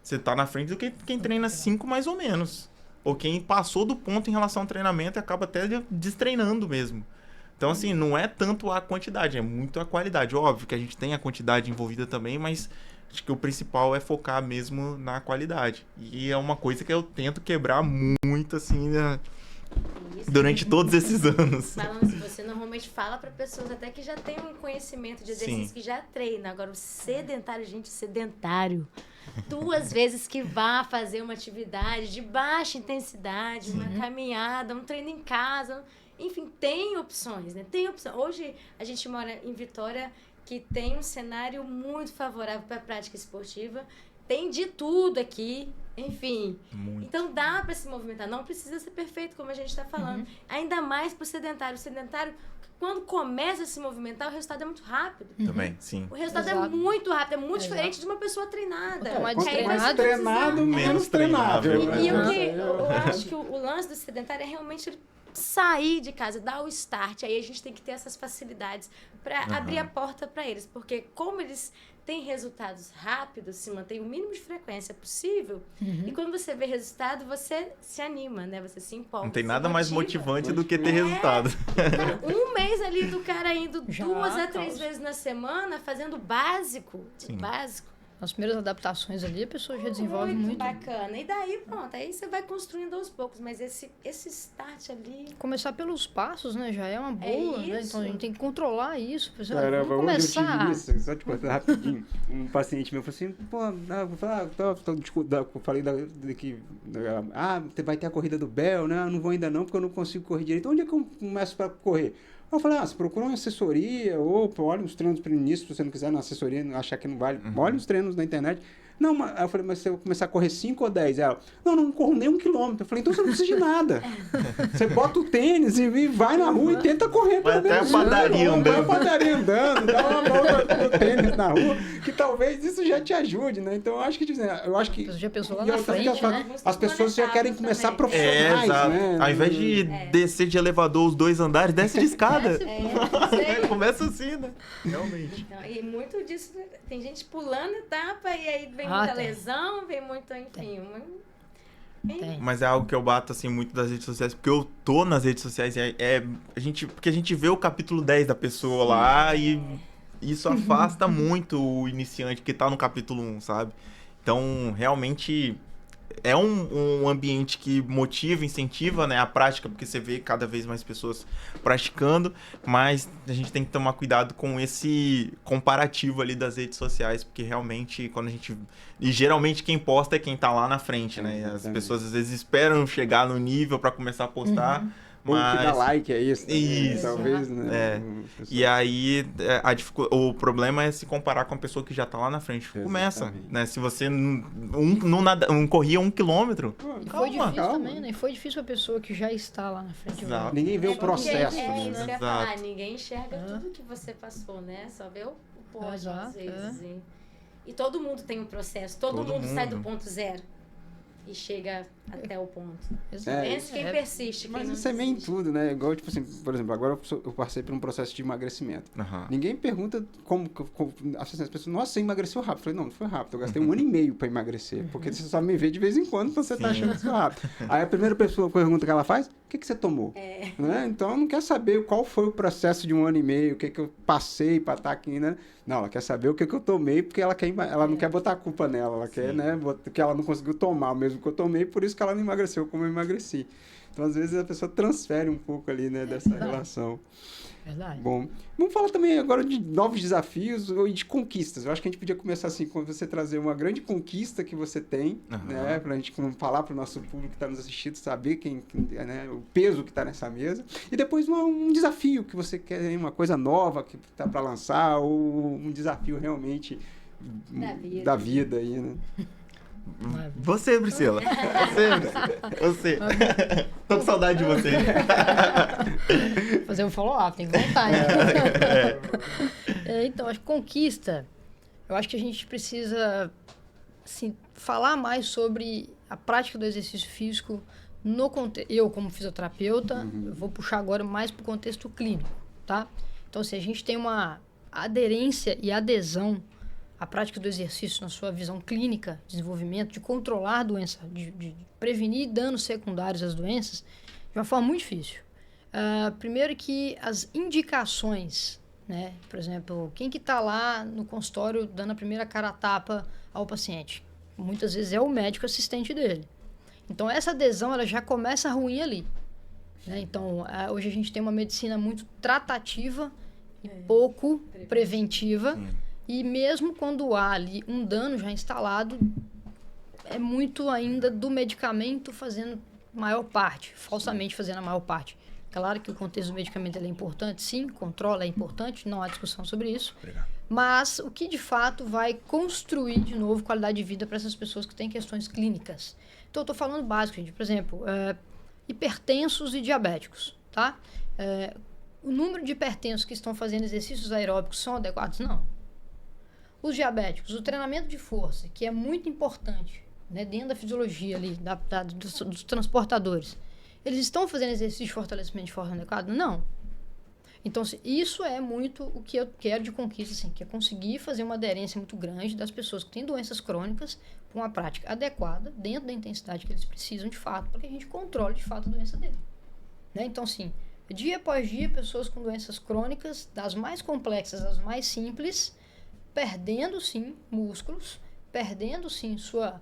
Speaker 4: você tá na frente do que quem treina 5 mais ou menos. Ou quem passou do ponto em relação ao treinamento e acaba até destreinando mesmo. Então, assim, não é tanto a quantidade, é muito a qualidade. Óbvio que a gente tem a quantidade envolvida também, mas acho que o principal é focar mesmo na qualidade. E é uma coisa que eu tento quebrar muito, assim, né? Durante todos esses anos.
Speaker 2: Falando assim, você normalmente fala para pessoas até que já têm um conhecimento de exercício, que já treina. Agora, o sedentário, gente, sedentário. 2 vezes que vá fazer uma atividade de baixa intensidade, uma caminhada, um treino em casa. Enfim, tem opções, né? Tem opção. Hoje, a gente mora em Vitória, que tem um cenário muito favorável para a prática esportiva. Tem de tudo aqui, enfim.
Speaker 4: Muito.
Speaker 2: Então dá para se movimentar, não precisa ser perfeito, como a gente está falando. Ainda mais para o sedentário. O sedentário, quando começa a se movimentar, o resultado é muito rápido.
Speaker 4: Também, sim.
Speaker 2: O resultado é
Speaker 3: Exato.
Speaker 2: muito rápido, é muito diferente de uma pessoa treinada.
Speaker 3: Quanto mais
Speaker 1: Quanto
Speaker 2: Que aí
Speaker 1: mais
Speaker 2: vai se
Speaker 1: treinado,
Speaker 2: precisar.
Speaker 1: menos treinável.
Speaker 2: E o que
Speaker 1: né?
Speaker 2: eu acho que o lance do sedentário é realmente ele sair de casa, dar o start. Aí a gente tem que ter essas facilidades para abrir a porta para eles. Porque como eles têm resultados rápidos, se mantém o mínimo de frequência possível, e quando você vê resultado, você se anima, né? Você se empolga.
Speaker 4: Não tem
Speaker 2: se
Speaker 4: nada mais
Speaker 2: motiva.
Speaker 4: motivante do que ter resultado.
Speaker 2: Cara, 1 mês ali do cara indo
Speaker 3: Já,
Speaker 2: 2 a 3
Speaker 3: causa.
Speaker 2: vezes na semana, fazendo o básico.
Speaker 4: Sim.
Speaker 2: Básico.
Speaker 3: As primeiras adaptações ali, a pessoa já desenvolve muito.
Speaker 2: Bacana. E daí, pronto, aí você vai construindo aos poucos. Mas esse start ali...
Speaker 3: Começar pelos passos, né? Já é uma boa, né?
Speaker 2: isso.
Speaker 3: Então a gente tem que controlar isso.
Speaker 1: Caramba,
Speaker 3: Vamos
Speaker 1: hoje eu
Speaker 3: começar.
Speaker 1: tive isso, só te cortar rapidinho. Um paciente meu falou assim, pô, eu falei você vai ter a corrida do Bel, né? Eu não vou ainda não, porque eu não consigo correr direito. Onde é que eu começo para correr? Eu falei, você procura uma assessoria, ou olha os treinos para o início, se você não quiser na assessoria, achar que não vale, olha os treinos na internet. Não, aí eu falei, mas você vai começar a correr 5 ou 10? Ela, não corro nem 1 quilômetro. Eu falei, então você não precisa de nada. Você bota o tênis e vai na rua e tenta correr
Speaker 4: Vai
Speaker 1: pelo
Speaker 4: até
Speaker 1: menos.
Speaker 4: a padaria andando.
Speaker 1: Vai a padaria andando, dá uma volta com o tênis na rua, que talvez isso já te ajude, né? Então, eu acho que...
Speaker 3: Você já pensou lá
Speaker 1: e
Speaker 3: na
Speaker 1: outra
Speaker 3: frente,
Speaker 1: coisa,
Speaker 3: né?
Speaker 1: as pessoas já querem começar profissionais,
Speaker 4: exato.
Speaker 1: né?
Speaker 4: Ao invés de descer de elevador os 2 andares, desce de escada.
Speaker 2: Sei.
Speaker 4: Começa assim, né? Realmente.
Speaker 2: Então, e muito disso, tem gente pulando etapa e aí vem
Speaker 3: Ah,
Speaker 2: muita
Speaker 3: tem.
Speaker 2: lesão, vem muito, enfim.
Speaker 3: Tem.
Speaker 4: Mas é algo que eu bato, assim, muito das redes sociais, porque eu tô nas redes sociais, porque a gente vê o capítulo 10 da pessoa lá e isso afasta muito o iniciante que tá no capítulo 1, sabe? Então, realmente, é um ambiente que motiva, incentiva, né, a prática, porque você vê cada vez mais pessoas praticando, mas a gente tem que tomar cuidado com esse comparativo ali das redes sociais, porque realmente, quando a gente... E geralmente quem posta é quem tá lá na frente, né? As pessoas às vezes esperam chegar no nível para começar a postar,
Speaker 1: Ou que dá
Speaker 4: mas...
Speaker 1: like, é isso?
Speaker 4: Isso.
Speaker 1: Talvez, né?
Speaker 4: E aí, o problema é se comparar com a pessoa que já tá lá na frente. Começa,
Speaker 1: Exatamente.
Speaker 4: né? Se você não corria 1 quilômetro,
Speaker 3: E foi
Speaker 4: calma.
Speaker 3: difícil
Speaker 1: calma.
Speaker 3: também, né? E foi difícil a pessoa que já está lá na frente.
Speaker 4: Exato.
Speaker 1: Ninguém vê o
Speaker 2: porque
Speaker 1: processo,
Speaker 2: É
Speaker 1: né?
Speaker 2: isso que eu ia
Speaker 4: Exato.
Speaker 2: falar, ninguém enxerga tudo que você passou, né? Só vê o pódio, às
Speaker 3: Exato,
Speaker 2: vezes. E todo mundo tem um processo, todo mundo sai do ponto zero e chega até o ponto. Pense quem persiste, quem
Speaker 1: Mas
Speaker 2: não
Speaker 1: isso é meio em
Speaker 2: desiste.
Speaker 1: tudo, né? Igual, tipo assim, por exemplo, agora eu passei por um processo de emagrecimento.
Speaker 4: Aham.
Speaker 1: Ninguém pergunta assim, as pessoas, nossa, você emagreceu rápido. Eu falei, não foi rápido. Eu gastei 1 ano e meio pra emagrecer. Porque você só me vê de vez em quando, então você tá achando que isso é rápido. Aí a primeira pergunta que ela faz, o que você tomou? Né? Então, não quer saber qual foi o processo de 1 ano e meio, o que eu passei pra estar aqui, né? Não, ela quer saber o que eu tomei, porque ela não quer botar a culpa nela. Ela quer, né, que ela não conseguiu tomar o mesmo que eu tomei, por isso que ela não emagreceu como eu emagreci. Então, às vezes, a pessoa transfere um pouco ali, né, dessa relação.
Speaker 3: Verdade.
Speaker 1: Bom, vamos falar também agora de novos desafios e de conquistas. Eu acho que a gente podia começar assim, com você trazer uma grande conquista que você tem, né? Pra gente falar para o nosso público que está nos assistindo, saber né, o peso que está nessa mesa. E depois um desafio que você quer, uma coisa nova que está para lançar, ou um desafio realmente da vida aí, né?
Speaker 4: Você, Priscila. Você. Tô com saudade de você.
Speaker 3: Fazer um follow-up, tem que voltar. Né? Então, acho que conquista, eu acho que a gente precisa assim, falar mais sobre a prática do exercício físico no contexto. Eu, como fisioterapeuta, eu vou puxar agora mais para o contexto clínico, tá? Então, assim, a gente tem uma aderência e adesão a prática do exercício na sua visão clínica, desenvolvimento, de controlar a doença, de prevenir danos secundários às doenças, de uma forma muito difícil. Primeiro que as indicações, né? Por exemplo, quem que está lá no consultório dando a primeira cara a tapa ao paciente? Muitas vezes é o médico assistente dele. Então, essa adesão ela já começa ruim ali. Né? Então, hoje a gente tem uma medicina muito tratativa e pouco preventiva. Sim. E mesmo quando há ali um dano já instalado, é muito ainda do medicamento fazendo maior parte, falsamente fazendo a maior parte. Claro que o contexto do medicamento é importante, sim, controle é importante, não há discussão sobre isso. Obrigado. Mas o que de fato vai construir de novo qualidade de vida para essas pessoas que têm questões clínicas? Então eu estou falando básico, gente. Por exemplo, hipertensos e diabéticos, tá? O número de hipertensos que estão fazendo exercícios aeróbicos são adequados? Não. Os diabéticos, o treinamento de força, que é muito importante, né, dentro da fisiologia ali, dos transportadores, eles estão fazendo exercício de fortalecimento de força adequado? Não. Então, isso é muito o que eu quero de conquista, assim, que é conseguir fazer uma aderência muito grande das pessoas que têm doenças crônicas para uma prática adequada, dentro da intensidade que eles precisam de fato, para que a gente controle de fato a doença dele. Né? Então, assim, dia após dia, pessoas com doenças crônicas, das mais complexas às mais simples, perdendo sim músculos, perdendo sim sua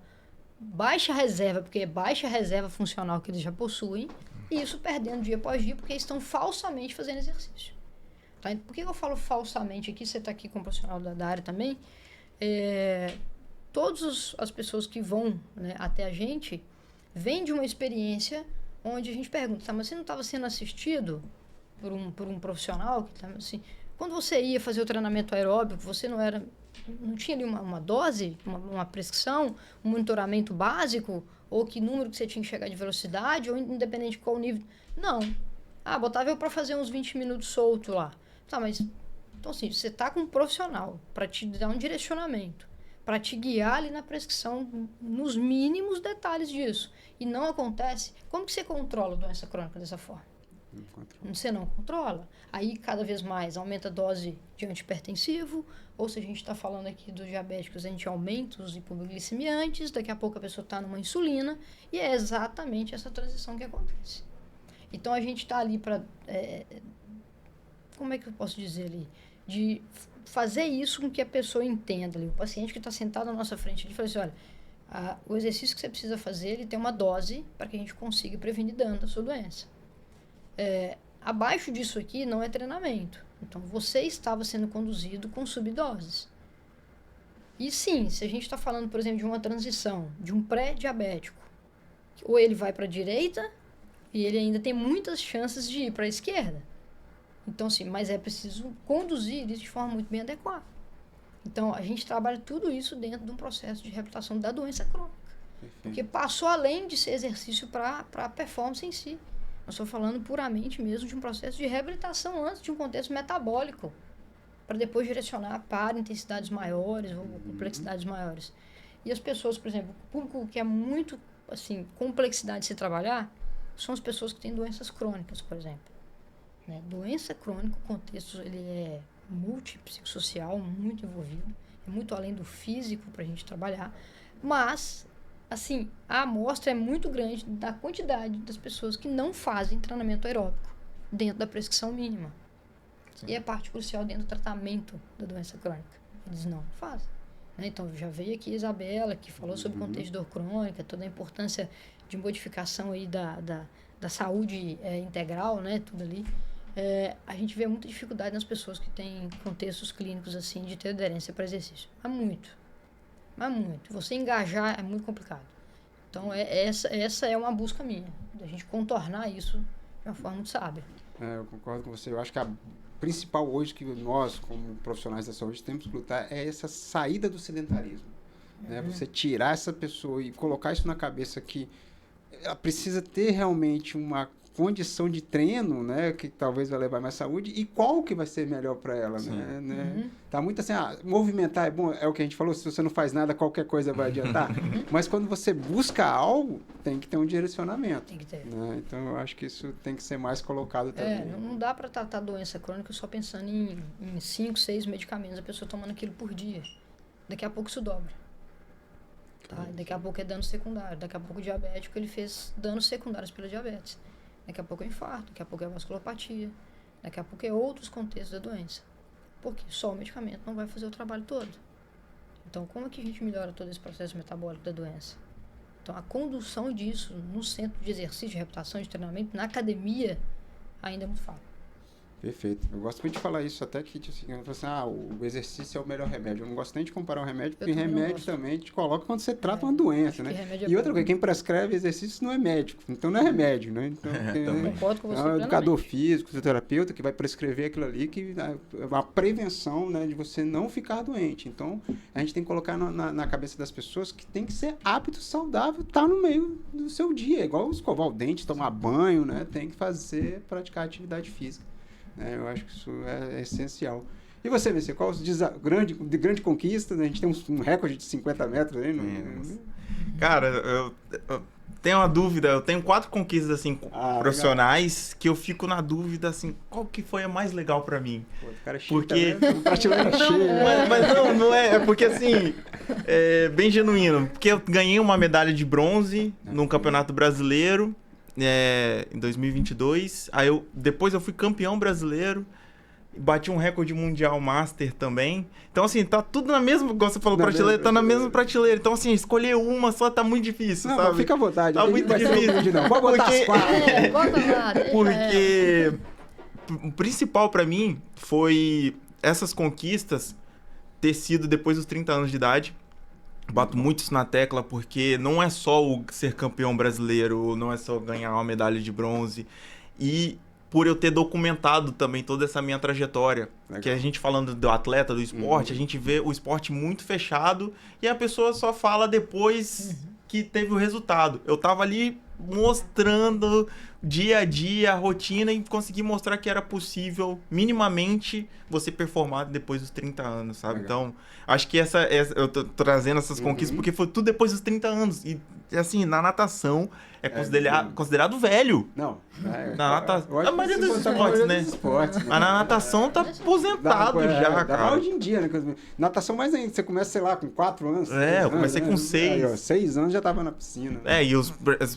Speaker 3: baixa reserva, porque é baixa reserva funcional que eles já possuem, e isso perdendo dia após dia, porque estão falsamente fazendo exercício. Tá? Por que eu falo falsamente aqui? Você está aqui como profissional da área também. Todas as pessoas que vão, né, até a gente, vêm de uma experiência onde a gente pergunta, tá, mas você não estava sendo assistido por um profissional? Que tá, assim, Quando você ia fazer o treinamento aeróbico, você não tinha ali uma dose, uma prescrição, um monitoramento básico, ou que número que você tinha que chegar de velocidade, ou independente de qual nível. Não. Botava eu para fazer uns 20 minutos solto lá. Tá, mas... Então, assim, você tá com um profissional para te dar um direcionamento, para te guiar ali na prescrição, nos mínimos detalhes disso. E não acontece. Como que você controla a doença crônica dessa forma? Você não controla. Aí, cada vez mais, aumenta a dose de antihipertensivo, ou se a gente está falando aqui dos diabéticos, a gente aumenta os hipoglicemiantes, daqui a pouco a pessoa está numa insulina, e é exatamente essa transição que acontece. Então, a gente está ali para... como é que eu posso dizer ali? De fazer isso com que a pessoa entenda ali. O paciente que está sentado na nossa frente, ele fala assim, olha, o exercício que você precisa fazer, ele tem uma dose para que a gente consiga prevenir dano da sua doença. Abaixo disso aqui não é treinamento. Então, você estava sendo conduzido com subdoses. E sim, se a gente está falando, por exemplo, de uma transição, de um pré-diabético, ou ele vai para a direita, e ele ainda tem muitas chances de ir para a esquerda. Então, sim, mas é preciso conduzir isso de forma muito bem adequada. Então, a gente trabalha tudo isso dentro de um processo de reabilitação da doença crônica. Perfeito. Porque passou além de ser exercício para a performance em si. Nós estou falando puramente mesmo de um processo de reabilitação antes de um contexto metabólico, para depois direcionar para intensidades maiores ou complexidades maiores. E as pessoas, por exemplo, o público que é muito, assim, complexidade de se trabalhar, são as pessoas que têm doenças crônicas, por exemplo. Né? Doença crônica, o contexto ele é multipsicossocial, muito envolvido, é muito além do físico para a gente trabalhar, mas, assim, a amostra é muito grande da quantidade das pessoas que não fazem treinamento aeróbico dentro da prescrição mínima. Sim. E é parte crucial dentro do tratamento da doença crônica. Eles não fazem. Né? Então, já veio aqui a Isabela, que falou sobre o contexto de dor crônica, toda a importância de modificação aí da saúde integral, né? Tudo ali. A gente vê muita dificuldade nas pessoas que têm contextos clínicos assim de ter aderência para exercício. Mas muito. Você engajar é muito complicado. Então, essa é uma busca minha, da gente contornar isso de uma forma muito sábia.
Speaker 1: Eu concordo com você. Eu acho que a principal hoje que nós, como profissionais da saúde, temos que lutar é essa saída do sedentarismo. Né? Você tirar essa pessoa e colocar isso na cabeça que ela precisa ter realmente uma condição de treino, né, que talvez vai levar mais saúde, e qual que vai ser melhor para ela, né? Tá muito assim, movimentar é bom, é o que a gente falou, se você não faz nada, qualquer coisa vai adiantar, mas quando você busca algo, tem que ter um direcionamento.
Speaker 3: Tem que ter.
Speaker 1: Né? Então, eu acho que isso tem que ser mais colocado também.
Speaker 3: Não dá para tratar doença crônica só pensando em 5, 6 medicamentos, a pessoa tomando aquilo por dia. Daqui a pouco isso dobra. Tá? Daqui a pouco é dano secundário, daqui a pouco o diabético ele fez danos secundários pela diabetes. Daqui a pouco é infarto, daqui a pouco é vasculopatia, daqui a pouco é outros contextos da doença. Porque só o medicamento não vai fazer o trabalho todo. Então, como é que a gente melhora todo esse processo metabólico da doença? Então, a condução disso no centro de exercício, de reabilitação, de treinamento, na academia, ainda é muito falha.
Speaker 1: Perfeito. Eu gosto muito de falar isso, até que tipo, eu falo assim, o exercício é o melhor remédio. Eu não gosto nem de comparar o remédio, porque remédio também te coloca quando você trata uma doença, né? E outra coisa, quem prescreve exercício não é médico, então não é remédio, né? Então,
Speaker 3: concordo com você.
Speaker 1: É um educador físico, fisioterapeuta, que vai prescrever aquilo ali, que é a prevenção, né, de você não ficar doente. Então, a gente tem que colocar na cabeça das pessoas que tem que ser hábito saudável, tá no meio do seu dia, igual escovar o dente, tomar banho, né? Tem que praticar atividade física. Eu acho que isso é essencial. E você, VC, qual os grande conquista? A gente tem um recorde de 50 metros aí.
Speaker 4: Cara, eu tenho uma dúvida. Eu tenho 4 conquistas assim, profissionais legal. Que eu fico na dúvida assim, qual que foi a mais legal pra mim?
Speaker 1: Pô, o cara
Speaker 4: porque
Speaker 1: mas
Speaker 4: não é. É porque assim, é bem genuíno. Porque eu ganhei uma medalha de bronze num campeonato brasileiro. Em 2022, depois eu fui campeão brasileiro, bati um recorde mundial master também, então assim, tá tudo na mesma, igual você falou, prateleira, tá na mesma prateleira, então assim, escolher uma só tá muito difícil, sabe?
Speaker 1: Fica à vontade,
Speaker 4: tá muito difícil,
Speaker 1: não. Pode botar as 4.
Speaker 4: Porque o principal pra mim foi essas conquistas ter sido depois dos 30 anos de idade. Bato muito isso na tecla, porque não é só o ser campeão brasileiro, não é só ganhar uma medalha de bronze. E por eu ter documentado também toda essa minha trajetória.
Speaker 1: Legal.
Speaker 4: Que a gente falando do atleta, do esporte, a gente vê o esporte muito fechado e a pessoa só fala depois que teve o resultado. Eu tava ali mostrando dia a dia, a rotina, e consegui mostrar que era possível, minimamente, você performar depois dos 30 anos, sabe?
Speaker 1: Legal.
Speaker 4: Então, acho que eu tô trazendo essas conquistas porque foi tudo depois dos 30 anos. E, assim, na natação é considerado velho.
Speaker 1: Não.
Speaker 4: Na natação. A maioria dos
Speaker 1: esportes, né?
Speaker 4: Mas na natação tá aposentado já, cara.
Speaker 1: Hoje em dia, né? Natação mais ainda. Você começa, sei lá, com 4 anos.
Speaker 4: Eu comecei com 6.
Speaker 1: Aí, 6 anos já tava na piscina.
Speaker 4: E os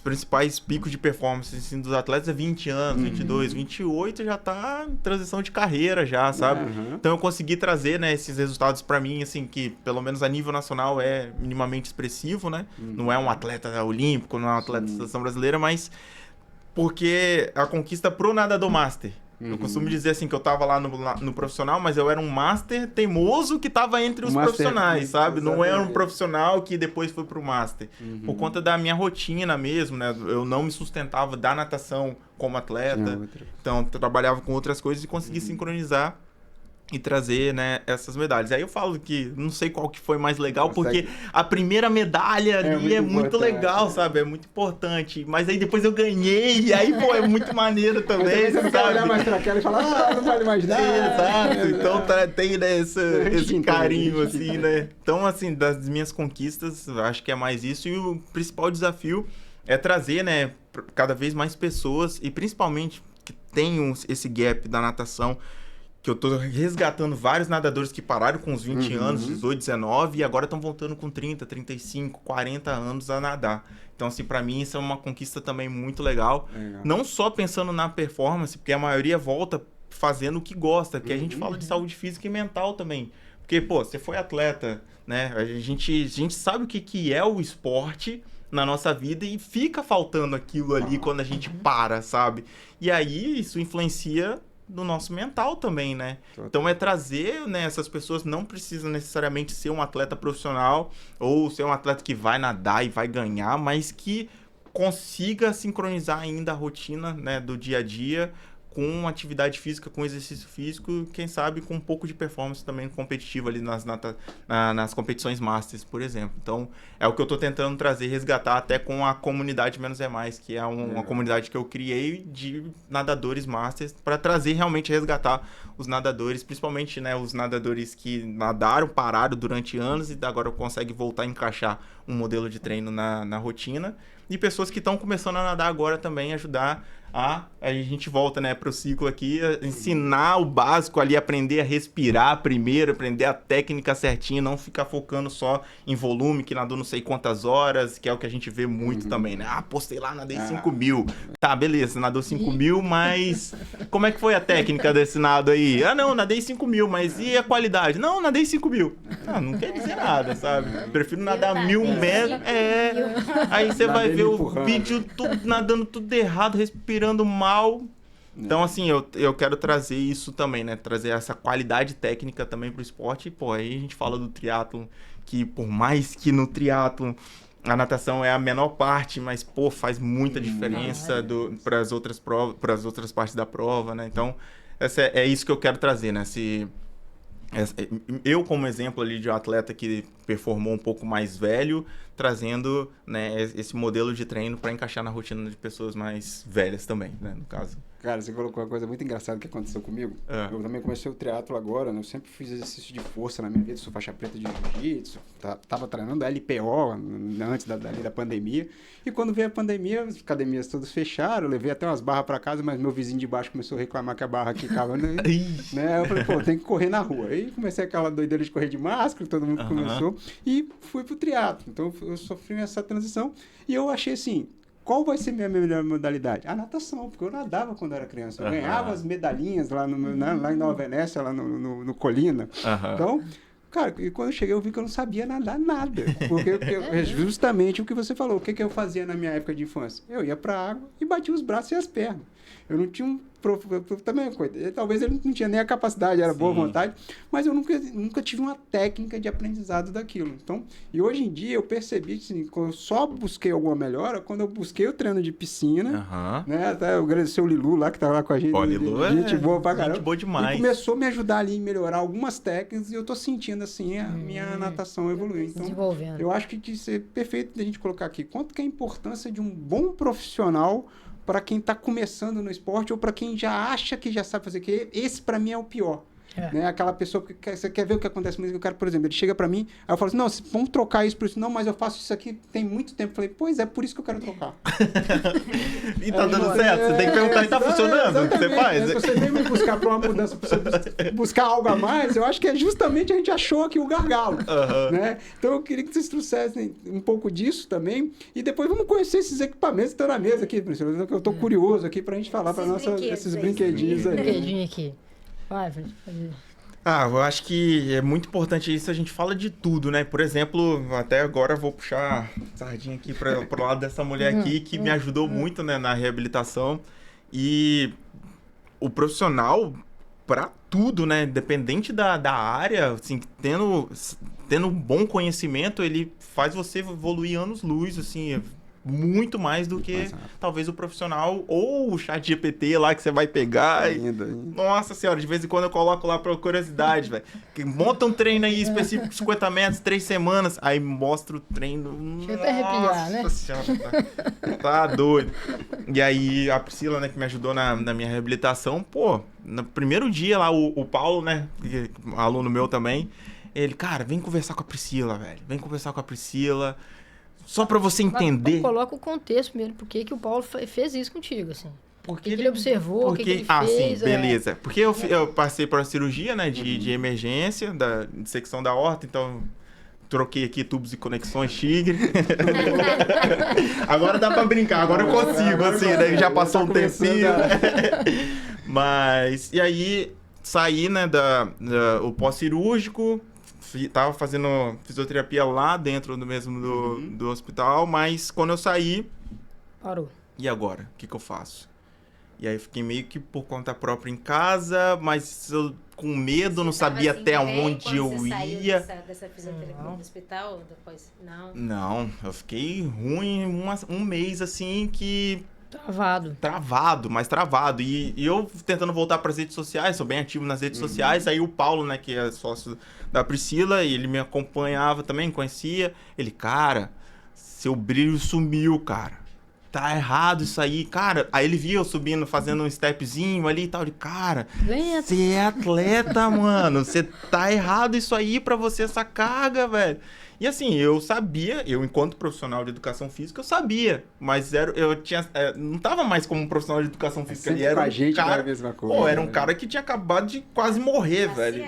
Speaker 4: principais picos de performance assim, dos atletas é 20 anos, 22, 28 já tá em transição de carreira já, sabe? Então eu consegui trazer, né, esses resultados pra mim, assim, que pelo menos a nível nacional é minimamente expressivo, né? Não é um atleta olímpico, não é um atleta da seleção brasileira, mas porque a conquista pro nadador master. Eu costumo dizer assim que eu tava lá no profissional, mas eu era um master teimoso que tava entre os profissionais, sabe? Não era um profissional que depois foi pro master. Por conta da minha rotina mesmo, né? Eu não me sustentava da natação como atleta. Então, eu trabalhava com outras coisas e consegui sincronizar e trazer, né, essas medalhas. Aí eu falo que não sei qual que foi mais legal, porque a primeira medalha ali é muito legal, sabe? É muito importante. Mas aí depois eu ganhei, e aí, pô, é muito maneiro também,
Speaker 1: você não quer olhar mais pra aquela e falar, não vale mais nada.
Speaker 4: Exato. Então tem, né, esse carinho, assim, né? Então, assim, das minhas conquistas, acho que é mais isso. E o principal desafio é trazer, né, cada vez mais pessoas, e principalmente que tenham esse gap da natação, que eu tô resgatando vários nadadores que pararam com uns 20 anos, 18, 19, e agora estão voltando com 30, 35, 40 anos a nadar. Então, assim, pra mim isso é uma conquista também muito legal. Não só pensando na performance, porque a maioria volta fazendo o que gosta, porque a gente fala de saúde física e mental também. Porque, pô, você foi atleta, né? A gente sabe o que é o esporte na nossa vida e fica faltando aquilo ali quando a gente para, sabe? E aí isso influencia no nosso mental também, né? Então é trazer, né, essas pessoas, não precisam necessariamente ser um atleta profissional ou ser um atleta que vai nadar e vai ganhar, mas que consiga sincronizar ainda a rotina, né, do dia a dia com atividade física, com exercício físico, quem sabe com um pouco de performance também competitiva ali nas competições Masters, por exemplo. Então, é o que eu estou tentando trazer, resgatar até com a comunidade Menos é Mais, que é uma comunidade que eu criei de nadadores Masters, para trazer realmente, resgatar os nadadores, principalmente, né, os nadadores que nadaram, pararam durante anos e agora conseguem voltar a encaixar um modelo de treino na rotina, e pessoas que estão começando a nadar agora também, ajudar a gente volta, né, pro ciclo aqui, ensinar o básico ali, aprender a respirar primeiro, aprender a técnica certinha, não ficar focando só em volume, que nadou não sei quantas horas, que é o que a gente vê muito também, né? Postei lá, nadei 5 mil. Tá, beleza, nadou 5 mil, mas como é que foi a técnica desse nado aí? Não, nadei 5 mil, mas e a qualidade? Não, nadei 5 mil. Não quer dizer nada, sabe? Prefiro nadar 1.000 metros. Aí você vai ver o vídeo tudo, nadando tudo errado, respirando mal. Então, assim, eu quero trazer isso também, né? Trazer essa qualidade técnica também pro esporte. E, pô, aí a gente fala do triatlon, que por mais que no triatlon a natação é a menor parte, mas, pô, faz muita diferença para as outras provas, para as outras partes da prova, né? Então, é isso que eu quero trazer, né? Eu, como exemplo ali de um atleta que performou um pouco mais velho, trazendo, né, esse modelo de treino para encaixar na rotina de pessoas mais velhas também, né, no caso.
Speaker 1: Cara, você colocou uma coisa muito engraçada que aconteceu comigo. Eu também comecei o triatlo agora, né? Eu sempre fiz exercício de força na minha vida, sou faixa preta de jiu-jitsu, tava treinando LPO antes da pandemia. E quando veio a pandemia, as academias todas fecharam, eu levei até umas barras para casa, mas meu vizinho de baixo começou a reclamar que a barra quicava, né? Eu falei, pô, tem que correr na rua. Aí comecei aquela doideira de correr de máscara, todo mundo começou, e fui pro triatlo. Então eu sofri essa transição e eu achei assim, qual vai ser minha melhor modalidade? A natação, porque eu nadava quando era criança. Eu ganhava as medalhinhas lá em Nova Venécia, lá no Colina. Então, cara, e quando eu cheguei eu vi que eu não sabia nadar nada. Porque é justamente o que você falou. O que eu fazia na minha época de infância? Eu ia pra água e batia os braços e as pernas. Eu não tinha também, talvez ele não tinha nem a capacidade, era boa vontade, mas eu nunca tive uma técnica de aprendizado daquilo. Então, e hoje em dia eu percebi, assim, que eu só busquei alguma melhora quando eu busquei o treino de piscina, né? Até eu agradecer o Lilu lá, que tá lá com a gente.
Speaker 4: Pô, Lilu
Speaker 1: gente boa pra caramba.
Speaker 4: Gente boa demais.
Speaker 1: E começou a me ajudar ali em melhorar algumas técnicas e eu tô sentindo, assim, a minha natação evoluiu. Então,
Speaker 3: desenvolvendo.
Speaker 1: Eu acho que isso é perfeito a gente colocar aqui. Quanto que é a importância de um bom profissional para quem está começando no esporte ou para quem já acha que já sabe fazer, que esse para mim é o pior. Né? Aquela pessoa que você quer ver o que acontece comigo, o cara, por exemplo, ele chega para mim, aí eu falo assim, não, vamos trocar isso por isso. Não, mas eu faço isso aqui tem muito tempo. Eu falei, pois é, por isso que eu quero trocar.
Speaker 4: E tá dando certo? Você tem que perguntar se tá funcionando o que você faz.
Speaker 1: Se você vem me buscar para uma mudança, pra você buscar algo a mais, eu acho que é justamente a gente achou aqui o gargalo. Né? Então eu queria que vocês trouxessem um pouco disso também e depois vamos conhecer esses equipamentos que estão na mesa aqui, Priscila, que eu tô curioso aqui pra gente falar para esses brinquedinhos aí.
Speaker 3: Brinquedinho aqui. Vai,
Speaker 4: eu acho que é muito importante isso, a gente fala de tudo, né? Por exemplo, até agora eu vou puxar a sardinha aqui pro lado dessa mulher aqui, que me ajudou muito, né, na reabilitação. E o profissional, para tudo, né? Independente da área, assim, tendo um bom conhecimento, ele faz você evoluir anos-luz, assim, muito mais do que talvez o profissional ou o chat GPT lá que você vai pegar.
Speaker 1: Ainda.
Speaker 4: Nossa senhora, de vez em quando eu coloco lá pra curiosidade, velho. Monta um treino aí específico, 50 metros, 3 semanas, aí mostra o treino.
Speaker 3: Chega até arrepiar, né?
Speaker 4: Nossa senhora, tá doido. E aí a Priscila, né, que me ajudou na minha reabilitação, pô, no primeiro dia lá, o Paulo, né, aluno meu também, ele, cara, vem conversar com a Priscila, velho. Vem conversar com a Priscila. Só pra você entender.
Speaker 3: Coloca o contexto mesmo, por que o Paulo fez isso contigo, assim. Porque ele observou, o que ele
Speaker 4: fez.
Speaker 3: Sim,
Speaker 4: beleza. Porque eu passei por uma cirurgia, né, de emergência, de secção da aorta, então troquei aqui tubos e conexões tigre. Agora dá pra brincar, agora eu consigo, assim, né, já passou um tempinho. Mas, e aí, saí, né, o pós-cirúrgico, tava fazendo fisioterapia lá dentro do hospital, mas quando eu saí...
Speaker 3: Parou.
Speaker 4: E agora? O que eu faço? E aí fiquei meio que por conta própria em casa, mas eu com medo, não sabia
Speaker 2: assim,
Speaker 4: até onde eu ia.
Speaker 2: Dessa fisioterapia do hospital? Depois? Não.
Speaker 4: Não, eu fiquei ruim um mês assim que...
Speaker 3: Travado.
Speaker 4: Travado. E eu tentando voltar para as redes sociais, sou bem ativo nas redes sociais. Aí o Paulo, né, que é sócio da Priscila, ele me acompanhava também, conhecia. Ele, cara, seu brilho sumiu, cara. Tá errado isso aí, cara. Aí ele via eu subindo, fazendo um stepzinho ali e tal. Ele, cara, você é atleta, mano. Você tá errado isso aí pra você, essa carga, velho. E assim, eu sabia, enquanto profissional de educação física, eu sabia, mas não tava mais como um profissional de educação física. Ele era um cara,
Speaker 1: a mesma coisa,
Speaker 4: era um cara que tinha acabado de quase morrer, velho.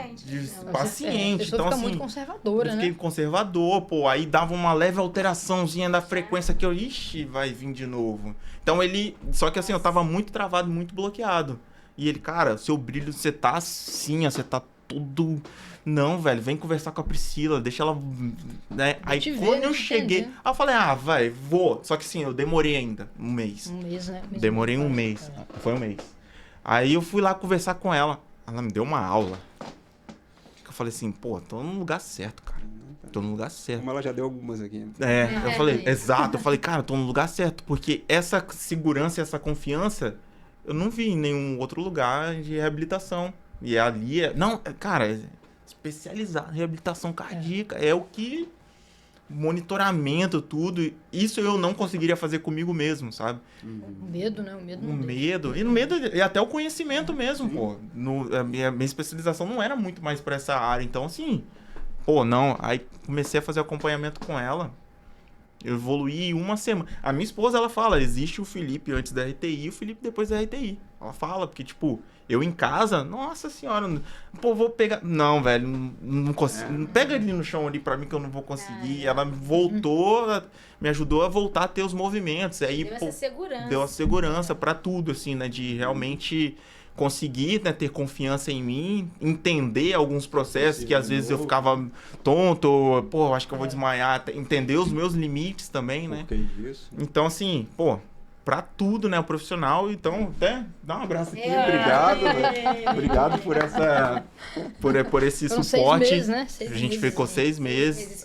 Speaker 4: Paciente.
Speaker 3: Então, assim, muito conservadora,
Speaker 4: eu fiquei conservador, pô, aí dava uma leve alteraçãozinha da frequência que vai vir de novo. Então só que assim, eu tava muito travado, muito bloqueado. E ele, cara, seu brilho, você tá assim, você tá todo... Não, velho, vem conversar com a Priscila, deixa ela... Né? Aí quando eu cheguei... Aí eu falei, vou. Só que sim, eu demorei ainda um mês.
Speaker 3: Um mês, né?
Speaker 4: Demorei um mês. Foi um mês. Aí eu fui lá conversar com ela. Ela me deu uma aula. Eu falei assim, pô, tô no lugar certo, cara. Tô no lugar certo.
Speaker 1: Como ela já deu algumas aqui.
Speaker 4: Eu falei, exato. Eu falei, cara, tô no lugar certo. Porque essa segurança e essa confiança, eu não vi em nenhum outro lugar de reabilitação. E ali não, cara, especializado em reabilitação cardíaca. É o que... Monitoramento, tudo. Isso eu não conseguiria fazer comigo mesmo, sabe?
Speaker 3: O medo, né?
Speaker 4: O medo. E no medo, e até o conhecimento mesmo, pô. A minha especialização não era muito mais pra essa área. Então, assim... Pô, não. Aí comecei a fazer acompanhamento com ela. Eu evoluí uma semana. A minha esposa, ela fala, existe o Felipe antes da RTI e o Felipe depois da RTI. Ela fala, porque, tipo, eu em casa, nossa senhora, pô, vou pegar... Não, velho, não consigo. Pega ele no chão ali pra mim que eu não vou conseguir. Ela voltou, me ajudou a voltar a ter os movimentos. Aí,
Speaker 2: deu essa segurança.
Speaker 4: Deu a segurança pra tudo, assim, né? De realmente... conseguir, né, ter confiança em mim, entender alguns processos que às vezes eu ficava tonto, pô, acho que eu vou desmaiar, entender os meus limites também, né? Então, assim, pô, para tudo, né? O profissional. Então, até dá um abraço aqui. Obrigado. Né? Obrigado por esse
Speaker 3: Foram
Speaker 4: suporte.
Speaker 3: 6 meses, né?
Speaker 4: A gente ficou 6 meses.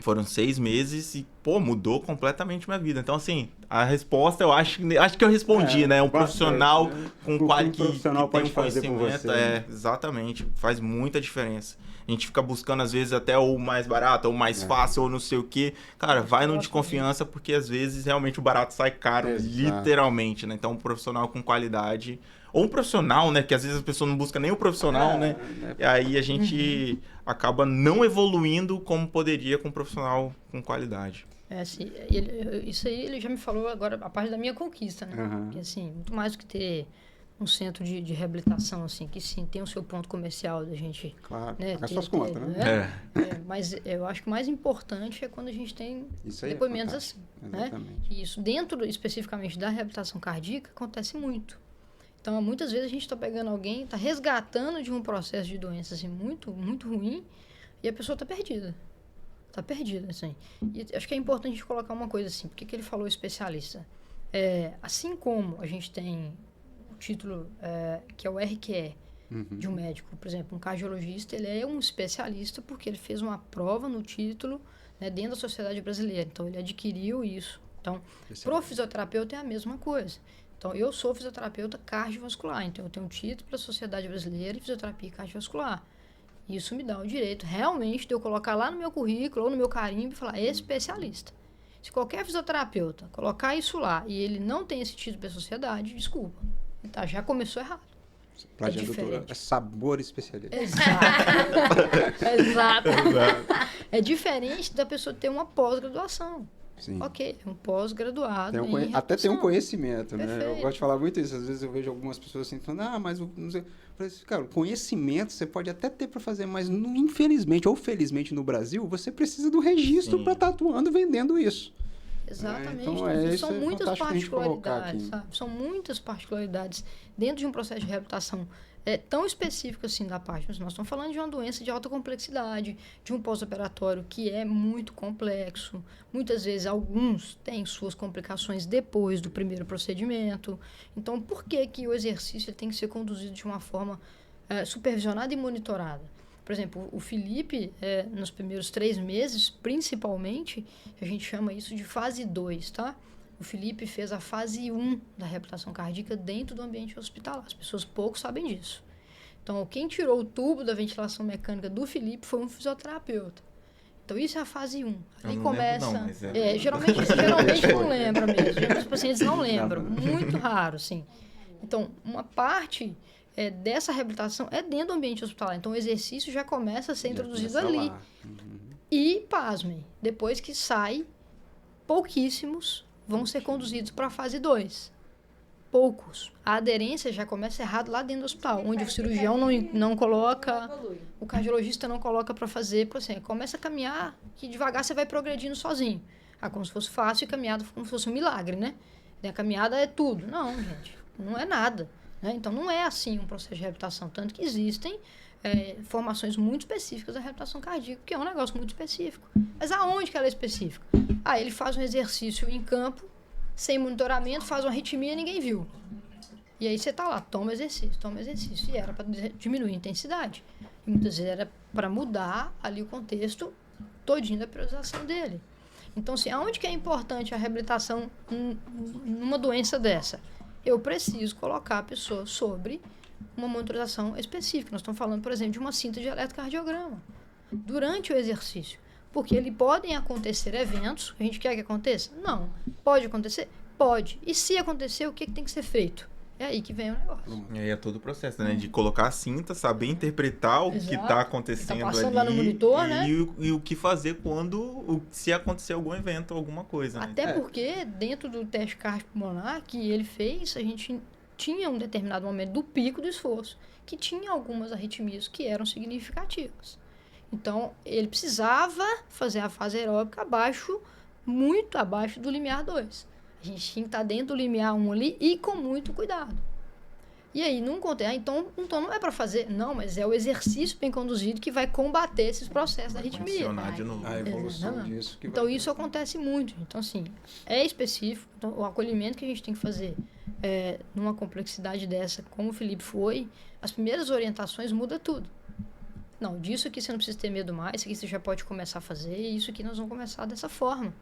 Speaker 4: Foram 6 meses e, pô, mudou completamente minha vida. Então, assim, a resposta eu acho que eu respondi, né? Um profissional com qualidade que
Speaker 1: pode
Speaker 4: tem
Speaker 1: fazer por
Speaker 4: conhecimento.
Speaker 1: você.
Speaker 4: Exatamente. Faz muita diferença. A gente fica buscando, às vezes, até o mais barato, ou o mais fácil, ou não sei o quê. Cara, vai no de confiança, porque às vezes realmente o barato sai caro, literalmente, né? Então, um profissional com qualidade. Ou um profissional, né? Que às vezes a pessoa não busca nem o profissional, né? E aí a gente acaba não evoluindo como poderia com um profissional com qualidade.
Speaker 3: Assim, isso aí ele já me falou agora, a parte da minha conquista, né? Que, assim, muito mais do que ter um centro de reabilitação, assim, que sim, tem o seu ponto comercial da gente...
Speaker 1: Claro,
Speaker 3: né,
Speaker 1: as suas contas, né?
Speaker 3: Mas eu acho que o mais importante é quando a gente tem depoimentos assim, né? E isso, dentro especificamente da reabilitação cardíaca, acontece muito. Então, muitas vezes a gente está pegando alguém, está resgatando de um processo de doença, assim, muito, muito ruim, e a pessoa está perdida. Está perdida, assim. E acho que é importante a gente colocar uma coisa assim, porque que ele falou especialista? Assim como a gente tem título que é o RQE de um médico. Por exemplo, um cardiologista, ele é um especialista porque ele fez uma prova no título, né, dentro da sociedade brasileira. Então, ele adquiriu isso. Então, pro fisioterapeuta é a mesma coisa. Então, eu sou fisioterapeuta cardiovascular. Então, eu tenho um título da Sociedade Brasileira de Fisioterapia Cardiovascular. Isso me dá o direito, realmente, de eu colocar lá no meu currículo ou no meu carimbo e falar especialista. Se qualquer fisioterapeuta colocar isso lá e ele não tem esse título da sociedade, desculpa. Tá, já começou errado.
Speaker 1: Pra doutora, é sabor especialista.
Speaker 3: Exato. É diferente da pessoa ter uma pós-graduação.
Speaker 1: Sim.
Speaker 3: Ok, é um pós-graduado.
Speaker 1: Até tem um conhecimento, né?
Speaker 3: Perfeito.
Speaker 1: Eu gosto de falar muito isso. Às vezes eu vejo algumas pessoas assim falando, mas não sei. Cara, conhecimento você pode até ter para fazer, mas infelizmente ou felizmente no Brasil, você precisa do registro para estar atuando vendendo isso.
Speaker 3: Exatamente.
Speaker 1: Então,
Speaker 3: são muitas particularidades, sabe? São muitas particularidades dentro de um processo de reabilitação tão específico assim da parte. Mas nós estamos falando de uma doença de alta complexidade, de um pós-operatório que é muito complexo. Muitas vezes, alguns têm suas complicações depois do primeiro procedimento. Então, por que o exercício tem que ser conduzido de uma forma supervisionada e monitorada? Por exemplo, o Felipe, nos primeiros 3 meses, principalmente, a gente chama isso de fase 2, tá? O Felipe fez a fase 1 da reabilitação cardíaca dentro do ambiente hospitalar. As pessoas pouco sabem disso. Então, quem tirou o tubo da ventilação mecânica do Felipe foi um fisioterapeuta. Então, isso é a fase 1. Ali começa... geralmente não lembra mesmo. Geralmente os pacientes não lembram. Muito raro, sim. Então, uma parte... dessa reabilitação é dentro do ambiente hospitalar. Então, o exercício já começa a ser introduzido ali. E, pasmem, depois que sai, pouquíssimos vão ser conduzidos para a fase 2. Poucos. A aderência já começa errado lá dentro do hospital, onde o cirurgião não coloca, o cardiologista não coloca para fazer, porque assim, começa a caminhar, que devagar você vai progredindo sozinho. Como se fosse fácil e caminhada como se fosse um milagre, né? A caminhada é tudo. Não, gente, não é nada. Então, não é assim um processo de reabilitação, tanto que existem formações muito específicas da reabilitação cardíaca, que é um negócio muito específico. Mas aonde que ela é específica? Ele faz um exercício em campo, sem monitoramento, faz uma arritmia e ninguém viu. E aí você tá lá, toma exercício. E era para diminuir a intensidade. E muitas vezes era para mudar ali o contexto todinho da priorização dele. Então, assim, aonde que é importante a reabilitação numa doença dessa? Eu preciso colocar a pessoa sobre uma monitorização específica. Nós estamos falando, por exemplo, de uma cinta de eletrocardiograma durante o exercício. Porque podem acontecer eventos que a gente quer que aconteça? Não. Pode acontecer? Pode. E se acontecer, o que tem que ser feito? É aí que vem o negócio.
Speaker 4: E aí é todo o processo, né? De colocar a cinta, saber interpretar o que está acontecendo
Speaker 3: passando
Speaker 4: ali.
Speaker 3: Lá no monitor, né?
Speaker 4: E o que fazer se acontecer algum evento, alguma coisa.
Speaker 3: Até
Speaker 4: né?
Speaker 3: porque, dentro do teste cardiopulmonar que ele fez, a gente tinha um determinado momento do pico do esforço, que tinha algumas arritmias que eram significativas. Então, ele precisava fazer a fase aeróbica muito abaixo do limiar 2. A gente tinha que estar dentro do limiar 1 ali e com muito cuidado. E aí, num contexto, então não é para fazer, não, mas é o exercício bem conduzido que vai combater esses processos da arritmia.
Speaker 4: Funcionar de novo.
Speaker 1: A evolução disso.
Speaker 3: Então, isso acontece muito. Então, assim, é específico. Então, o acolhimento que a gente tem que fazer numa complexidade dessa, como o Felipe foi, as primeiras orientações muda tudo. Não, disso aqui você não precisa ter medo mais, isso aqui você já pode começar a fazer, e isso aqui nós vamos começar dessa forma.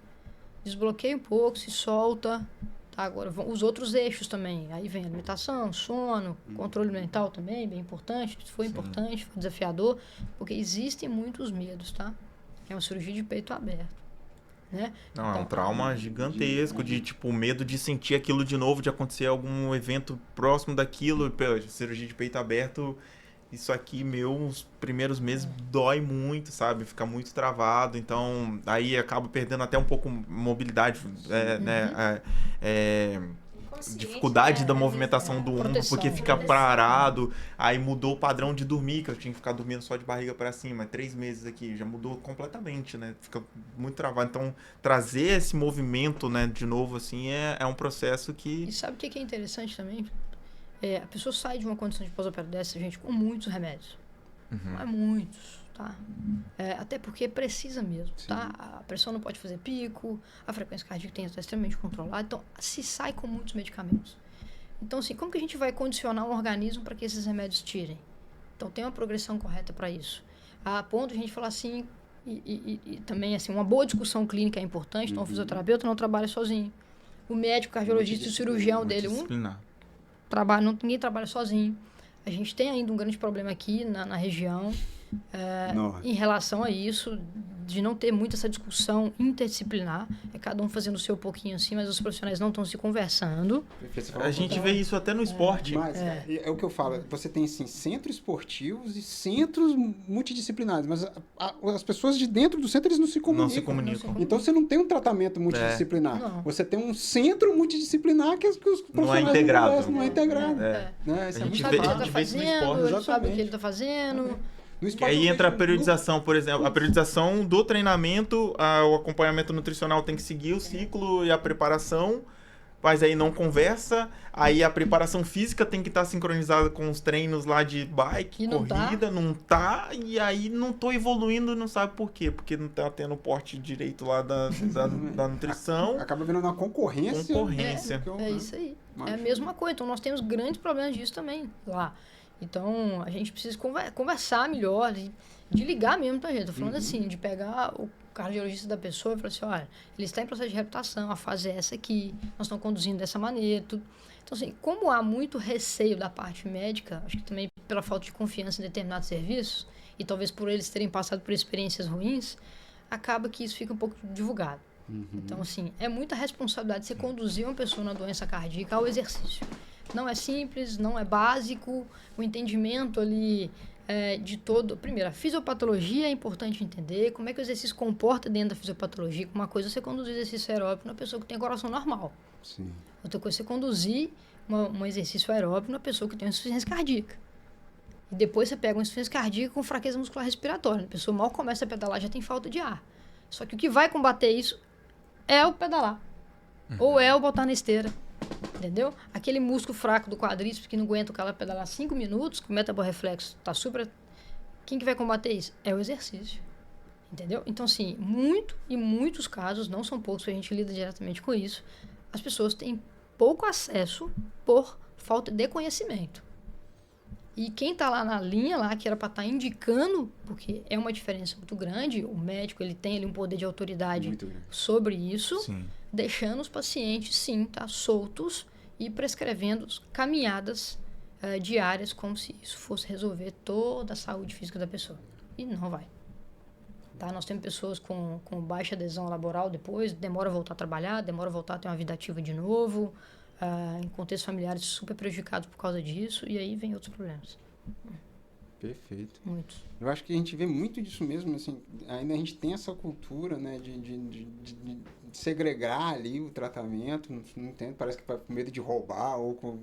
Speaker 3: Desbloqueia um pouco, se solta. Tá, agora os outros eixos também. Aí vem alimentação, sono, controle mental também, bem importante. Isso foi importante, foi desafiador, porque existem muitos medos, tá? É uma cirurgia de peito aberto, né?
Speaker 4: Não, é um trauma gigantesco de, tipo, medo de sentir aquilo de novo, de acontecer algum evento próximo daquilo. Cirurgia de peito aberto, isso aqui, os primeiros meses dói muito, sabe? Fica muito travado, então aí acaba perdendo até um pouco mobilidade, dificuldade da movimentação do ombro,
Speaker 3: Proteção,
Speaker 4: porque fica
Speaker 3: proteção.
Speaker 4: parado. Aí mudou o padrão de dormir, que eu tinha que ficar dormindo só de barriga para cima. 3 meses aqui, já mudou completamente, né? Fica muito travado. Então, trazer esse movimento, né, de novo, assim, é um processo que...
Speaker 3: E sabe o que é interessante também? A pessoa sai de uma condição de pós-operatória dessa, gente, com muitos remédios. Não é muitos, tá? Até porque precisa mesmo, tá? A pressão não pode fazer pico, a frequência cardíaca tem que estar extremamente controlada, então se sai com muitos medicamentos. Então, assim, como que a gente vai condicionar um organismo para que esses remédios tirem? Então, tem uma progressão correta para isso. A ponto de a gente falar assim, e também, assim, uma boa discussão clínica é importante, então o fisioterapeuta não trabalha sozinho. O médico, o cardiologista e o cirurgião dele, ninguém trabalha sozinho. A gente tem ainda um grande problema aqui na região em relação a isso, de não ter muito essa discussão interdisciplinar. Cada um fazendo o seu pouquinho assim, mas os profissionais não estão se conversando.
Speaker 4: A gente vê isso até no esporte.
Speaker 1: Mas é o que eu falo, você tem assim, centros esportivos e centros multidisciplinares, mas as pessoas de dentro do centro eles não se comunicam. Então você não tem um tratamento multidisciplinar.
Speaker 3: Não.
Speaker 1: Você tem um centro multidisciplinar que os
Speaker 4: Não é
Speaker 1: profissionais
Speaker 4: integrado.
Speaker 1: não é integrado.
Speaker 3: Né?
Speaker 1: Né?
Speaker 4: A
Speaker 1: Isso é
Speaker 4: gente
Speaker 1: muito
Speaker 4: vê-
Speaker 3: Sabe o que
Speaker 1: fácil.
Speaker 3: ele tá
Speaker 4: vê isso no
Speaker 3: fazendo,
Speaker 4: esporte,
Speaker 3: ele sabe o
Speaker 1: exatamente.
Speaker 3: que ele tá fazendo.
Speaker 1: No
Speaker 4: E
Speaker 1: esporte
Speaker 4: aí
Speaker 1: eu
Speaker 4: entra a
Speaker 1: vejo-
Speaker 4: periodização, por exemplo. A periodização do treinamento, o acompanhamento nutricional tem que seguir o ciclo e a preparação, mas aí não conversa. Aí a preparação física tem que estar sincronizada com os treinos lá de bike,
Speaker 3: E não
Speaker 4: corrida, não tá. E aí não tô evoluindo, não sabe por quê. Porque não tá tendo o porte direito lá da nutrição.
Speaker 1: Acaba vendo uma concorrência.
Speaker 4: Concorrência.
Speaker 1: né?
Speaker 3: É isso aí.
Speaker 1: Mas-
Speaker 3: É a mesma coisa. Então, nós temos grandes problemas disso também lá. Então, a gente precisa conversar melhor, de ligar mesmo, tá, gente? Tô falando assim, de pegar o cardiologista da pessoa e falar assim, olha, ele está em processo de reabilitação, a fase é essa aqui, nós estamos conduzindo dessa maneira, tudo. Então, assim, como há muito receio da parte médica, acho que também pela falta de confiança em determinados serviços, e talvez por eles terem passado por experiências ruins, acaba que isso fica um pouco divulgado. Então, assim, é muita responsabilidade você conduzir uma pessoa na doença cardíaca ao exercício. Não é simples, não é básico, o entendimento ali de todo... Primeiro, a fisiopatologia é importante entender, como é que o exercício comporta dentro da fisiopatologia. Uma coisa é você conduzir exercício aeróbico numa pessoa que tem coração normal.
Speaker 1: Sim.
Speaker 3: Outra coisa é você conduzir um exercício aeróbico numa pessoa que tem uma insuficiência cardíaca. E depois você pega uma insuficiência cardíaca com fraqueza muscular respiratória. A pessoa mal começa a pedalar, já tem falta de ar. Só que o que vai combater isso é o pedalar. Ou é o botar na esteira. Entendeu? Aquele músculo fraco do quadríceps que não aguenta o cara pedalar 5 minutos, que o metaborreflexo tá super... Quem que vai combater isso? É o exercício. Entendeu? Então, assim, muitos casos, não são poucos, que a gente lida diretamente com isso, as pessoas têm pouco acesso por falta de conhecimento. E quem tá lá na linha, lá, que era para estar indicando, porque é uma diferença muito grande, o médico ele tem ali um poder de autoridade
Speaker 1: Muito grande.
Speaker 3: sobre isso,
Speaker 4: Sim.
Speaker 3: deixando os pacientes, sim, tá, soltos e prescrevendo caminhadas diárias como se isso fosse resolver toda a saúde física da pessoa. E não vai. Tá? Nós temos pessoas com baixa adesão laboral depois, demora a voltar a trabalhar, demora a voltar a ter uma vida ativa de novo, em contextos familiares super prejudicados por causa disso, e aí vem outros problemas.
Speaker 1: Perfeito.
Speaker 3: Muitos.
Speaker 1: Eu acho que a gente vê muito disso mesmo, assim, ainda a gente tem essa cultura, né, de segregar ali o tratamento, não entendo, parece que vai com medo de roubar ou com...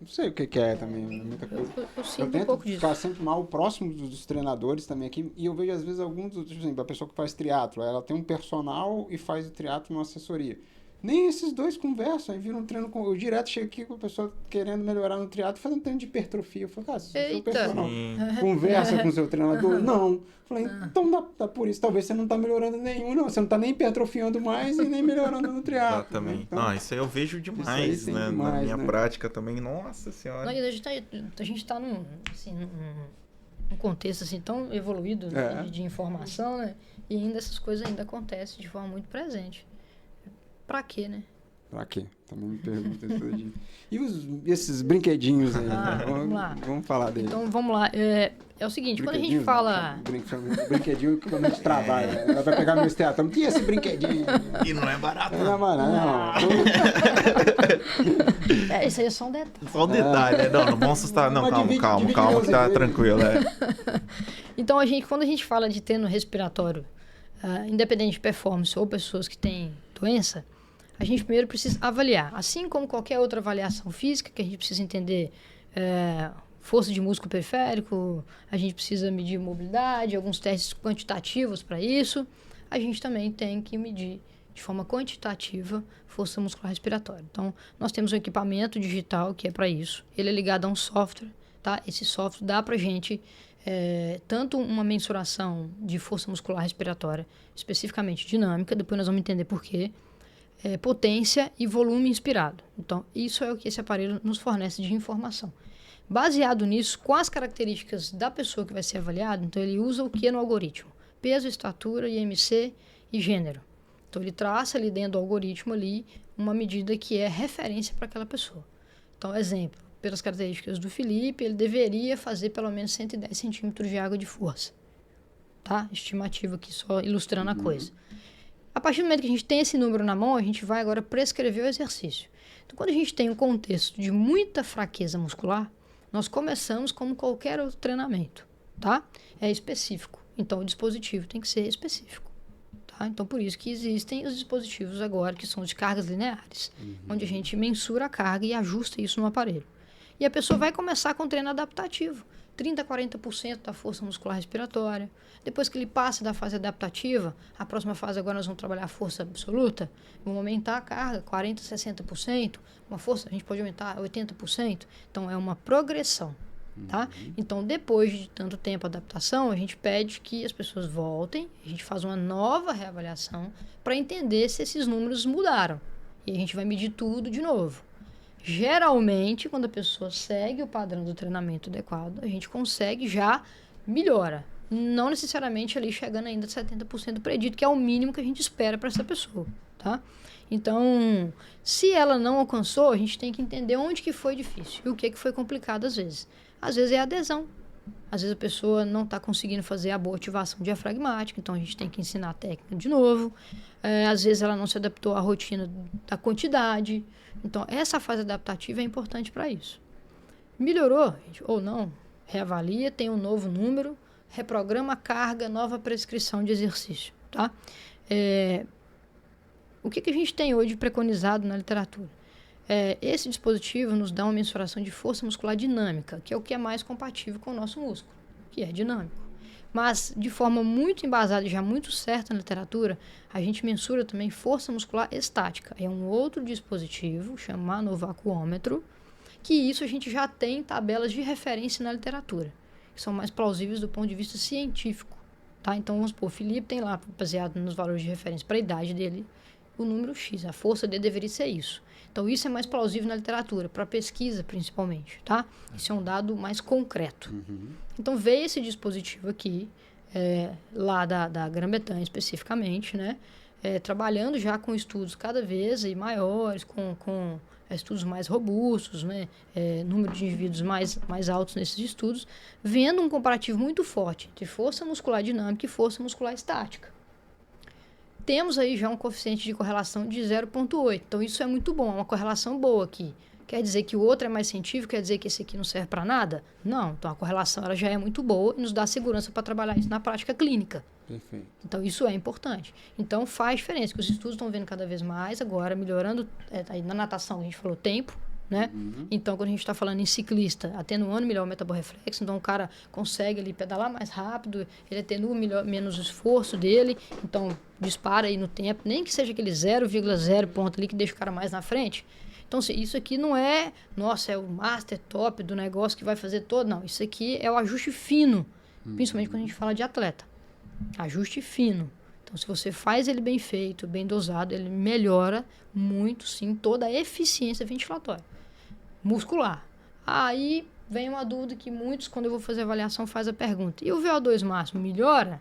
Speaker 1: Não sei o que é também, muita coisa.
Speaker 3: Eu
Speaker 1: Eu
Speaker 3: sinto um
Speaker 1: tento
Speaker 3: pouco disso.
Speaker 1: ficar sempre mal próximo dos treinadores também aqui, e eu vejo às vezes alguns, tipo assim, a pessoa que faz triatlo, ela tem um personal e faz o triatlo numa assessoria. Nem esses dois conversam, aí vira um treino com... Eu direto chego aqui com a pessoa querendo melhorar no triatlo, fazendo treino de hipertrofia. Eu falo, cara, se o seu
Speaker 3: Eita.
Speaker 1: personal
Speaker 4: Sim.
Speaker 1: conversa com o seu treinador? Não. Eu falei, então dá por isso. Talvez você não tá melhorando nenhum, não. Você não tá nem hipertrofiando mais e nem melhorando no triatlo.
Speaker 4: Exatamente.
Speaker 1: Né? Então,
Speaker 4: Não, isso aí eu vejo demais,
Speaker 1: tem
Speaker 4: né?
Speaker 1: demais,
Speaker 4: Na minha
Speaker 1: né?
Speaker 4: prática também. Nossa senhora.
Speaker 3: Não, e a gente tá num, assim, num contexto assim, tão evoluído, né, de informação, né? E ainda essas coisas ainda acontecem de forma muito presente. Pra quê, né?
Speaker 1: Pra quê? Também me pergunto isso todo dia. E esses brinquedinhos aí?
Speaker 3: Ah,
Speaker 1: né?
Speaker 3: vamos lá.
Speaker 1: Vamos falar deles.
Speaker 3: Então, vamos lá. É o seguinte, quando a gente fala...
Speaker 1: Brinquedinho que quando a gente trabalha. Né? Ela vai pegar meu esteatoma. Tinha esse brinquedinho.
Speaker 4: E não é barato,
Speaker 1: Não é barato, não.
Speaker 3: Isso aí é só um detalhe.
Speaker 4: Só um detalhe, né? Não vamos assustar. Não,
Speaker 1: Mas
Speaker 4: calma,
Speaker 1: divide
Speaker 4: que tá
Speaker 1: vezes.
Speaker 4: tranquilo,
Speaker 3: Então, quando a gente fala de treino respiratório, independente de performance ou pessoas que têm doença, a gente primeiro precisa avaliar. Assim como qualquer outra avaliação física, que a gente precisa entender força de músculo periférico, a gente precisa medir mobilidade, alguns testes quantitativos para isso, a gente também tem que medir de forma quantitativa força muscular respiratória. Então, nós temos um equipamento digital que é para isso. Ele é ligado a um software, tá? Esse software dá para a gente tanto uma mensuração de força muscular respiratória, especificamente dinâmica, depois nós vamos entender por quê, potência e volume inspirado. Então, isso é o que esse aparelho nos fornece de informação. Baseado nisso, com as características da pessoa que vai ser avaliada, então ele usa o que no algoritmo? Peso, estatura, IMC e gênero. Então, ele traça ali dentro do algoritmo ali uma medida que é referência para aquela pessoa. Então, exemplo, pelas características do Felipe, ele deveria fazer pelo menos 110 centímetros de água de força. Tá? Estimativa aqui, só ilustrando a coisa. A partir do momento que a gente tem esse número na mão, a gente vai agora prescrever o exercício. Então, quando a gente tem um contexto de muita fraqueza muscular, nós começamos como qualquer outro treinamento, tá? É específico. Então, o dispositivo tem que ser específico, tá? Então, por isso que existem os dispositivos agora, que são de cargas lineares, onde a gente mensura a carga e ajusta isso no aparelho. E a pessoa vai começar com treino adaptativo, 30% a 40% da força muscular respiratória. Depois que ele passa da fase adaptativa, a próxima fase agora nós vamos trabalhar a força absoluta, vamos aumentar a carga, 40%, 60%, uma força a gente pode aumentar 80%, então é uma progressão, tá? Então depois de tanto tempo de adaptação, a gente pede que as pessoas voltem, a gente faz uma nova reavaliação para entender se esses números mudaram, e a gente vai medir tudo de novo. Geralmente, quando a pessoa segue o padrão do treinamento adequado, a gente consegue já melhora. Não necessariamente ali chegando ainda a 70% do predito, que é o mínimo que a gente espera para essa pessoa, tá? Então, se ela não alcançou, a gente tem que entender onde que foi difícil e o que foi complicado às vezes. Às vezes é a adesão. Às vezes a pessoa não está conseguindo fazer a boa ativação diafragmática, então a gente tem que ensinar a técnica de novo. Às vezes ela não se adaptou à rotina da quantidade. Então, essa fase adaptativa é importante para isso. Melhorou, gente, ou não, reavalia, tem um novo número, reprograma a carga, nova prescrição de exercício, tá? O que a gente tem hoje preconizado na literatura? Esse dispositivo nos dá uma mensuração de força muscular dinâmica, que é o que é mais compatível com o nosso músculo, que é dinâmico. Mas, de forma muito embasada e já muito certa na literatura, a gente mensura também força muscular estática. É um outro dispositivo, chama manovacuômetro, que isso a gente já tem tabelas de referência na literatura, que são mais plausíveis do ponto de vista científico. Tá? Então, vamos supor, o Felipe tem lá, baseado nos valores de referência para a idade dele, o número X, a força dele deveria ser isso. Então, isso é mais plausível na literatura, para pesquisa principalmente, tá? Isso é um dado mais concreto. Então, veio esse dispositivo aqui, lá da Grã-Bretanha especificamente, né? Trabalhando já com estudos cada vez aí maiores, com estudos mais robustos, né? Número de indivíduos mais altos nesses estudos, vendo um comparativo muito forte entre força muscular dinâmica e força muscular estática. Temos aí já um coeficiente de correlação de 0,8. Então, isso é muito bom, é uma correlação boa aqui. Quer dizer que o outro é mais científico? Quer dizer que esse aqui não serve para nada? Não. Então, a correlação ela já é muito boa e nos dá segurança para trabalhar isso na prática clínica.
Speaker 1: Perfeito.
Speaker 3: Então, isso é importante. Então, faz diferença, que os estudos estão vendo cada vez mais agora, melhorando aí na natação, a gente falou tempo, né? Então, quando a gente está falando em ciclista, atenuando melhor o metaborreflexo, então o cara consegue ali pedalar mais rápido, ele atenua menos o esforço dele, então dispara aí no tempo, nem que seja aquele 0,0 ponto ali que deixa o cara mais na frente. Então, isso aqui não é, nossa, é o master top do negócio que vai fazer todo, não. Isso aqui é o ajuste fino, principalmente quando a gente fala de atleta. Ajuste fino. Então, se você faz ele bem feito, bem dosado, ele melhora muito, sim, toda a eficiência ventilatória muscular. Aí vem uma dúvida que muitos, quando eu vou fazer avaliação, faz a pergunta: e o VO2 máximo melhora?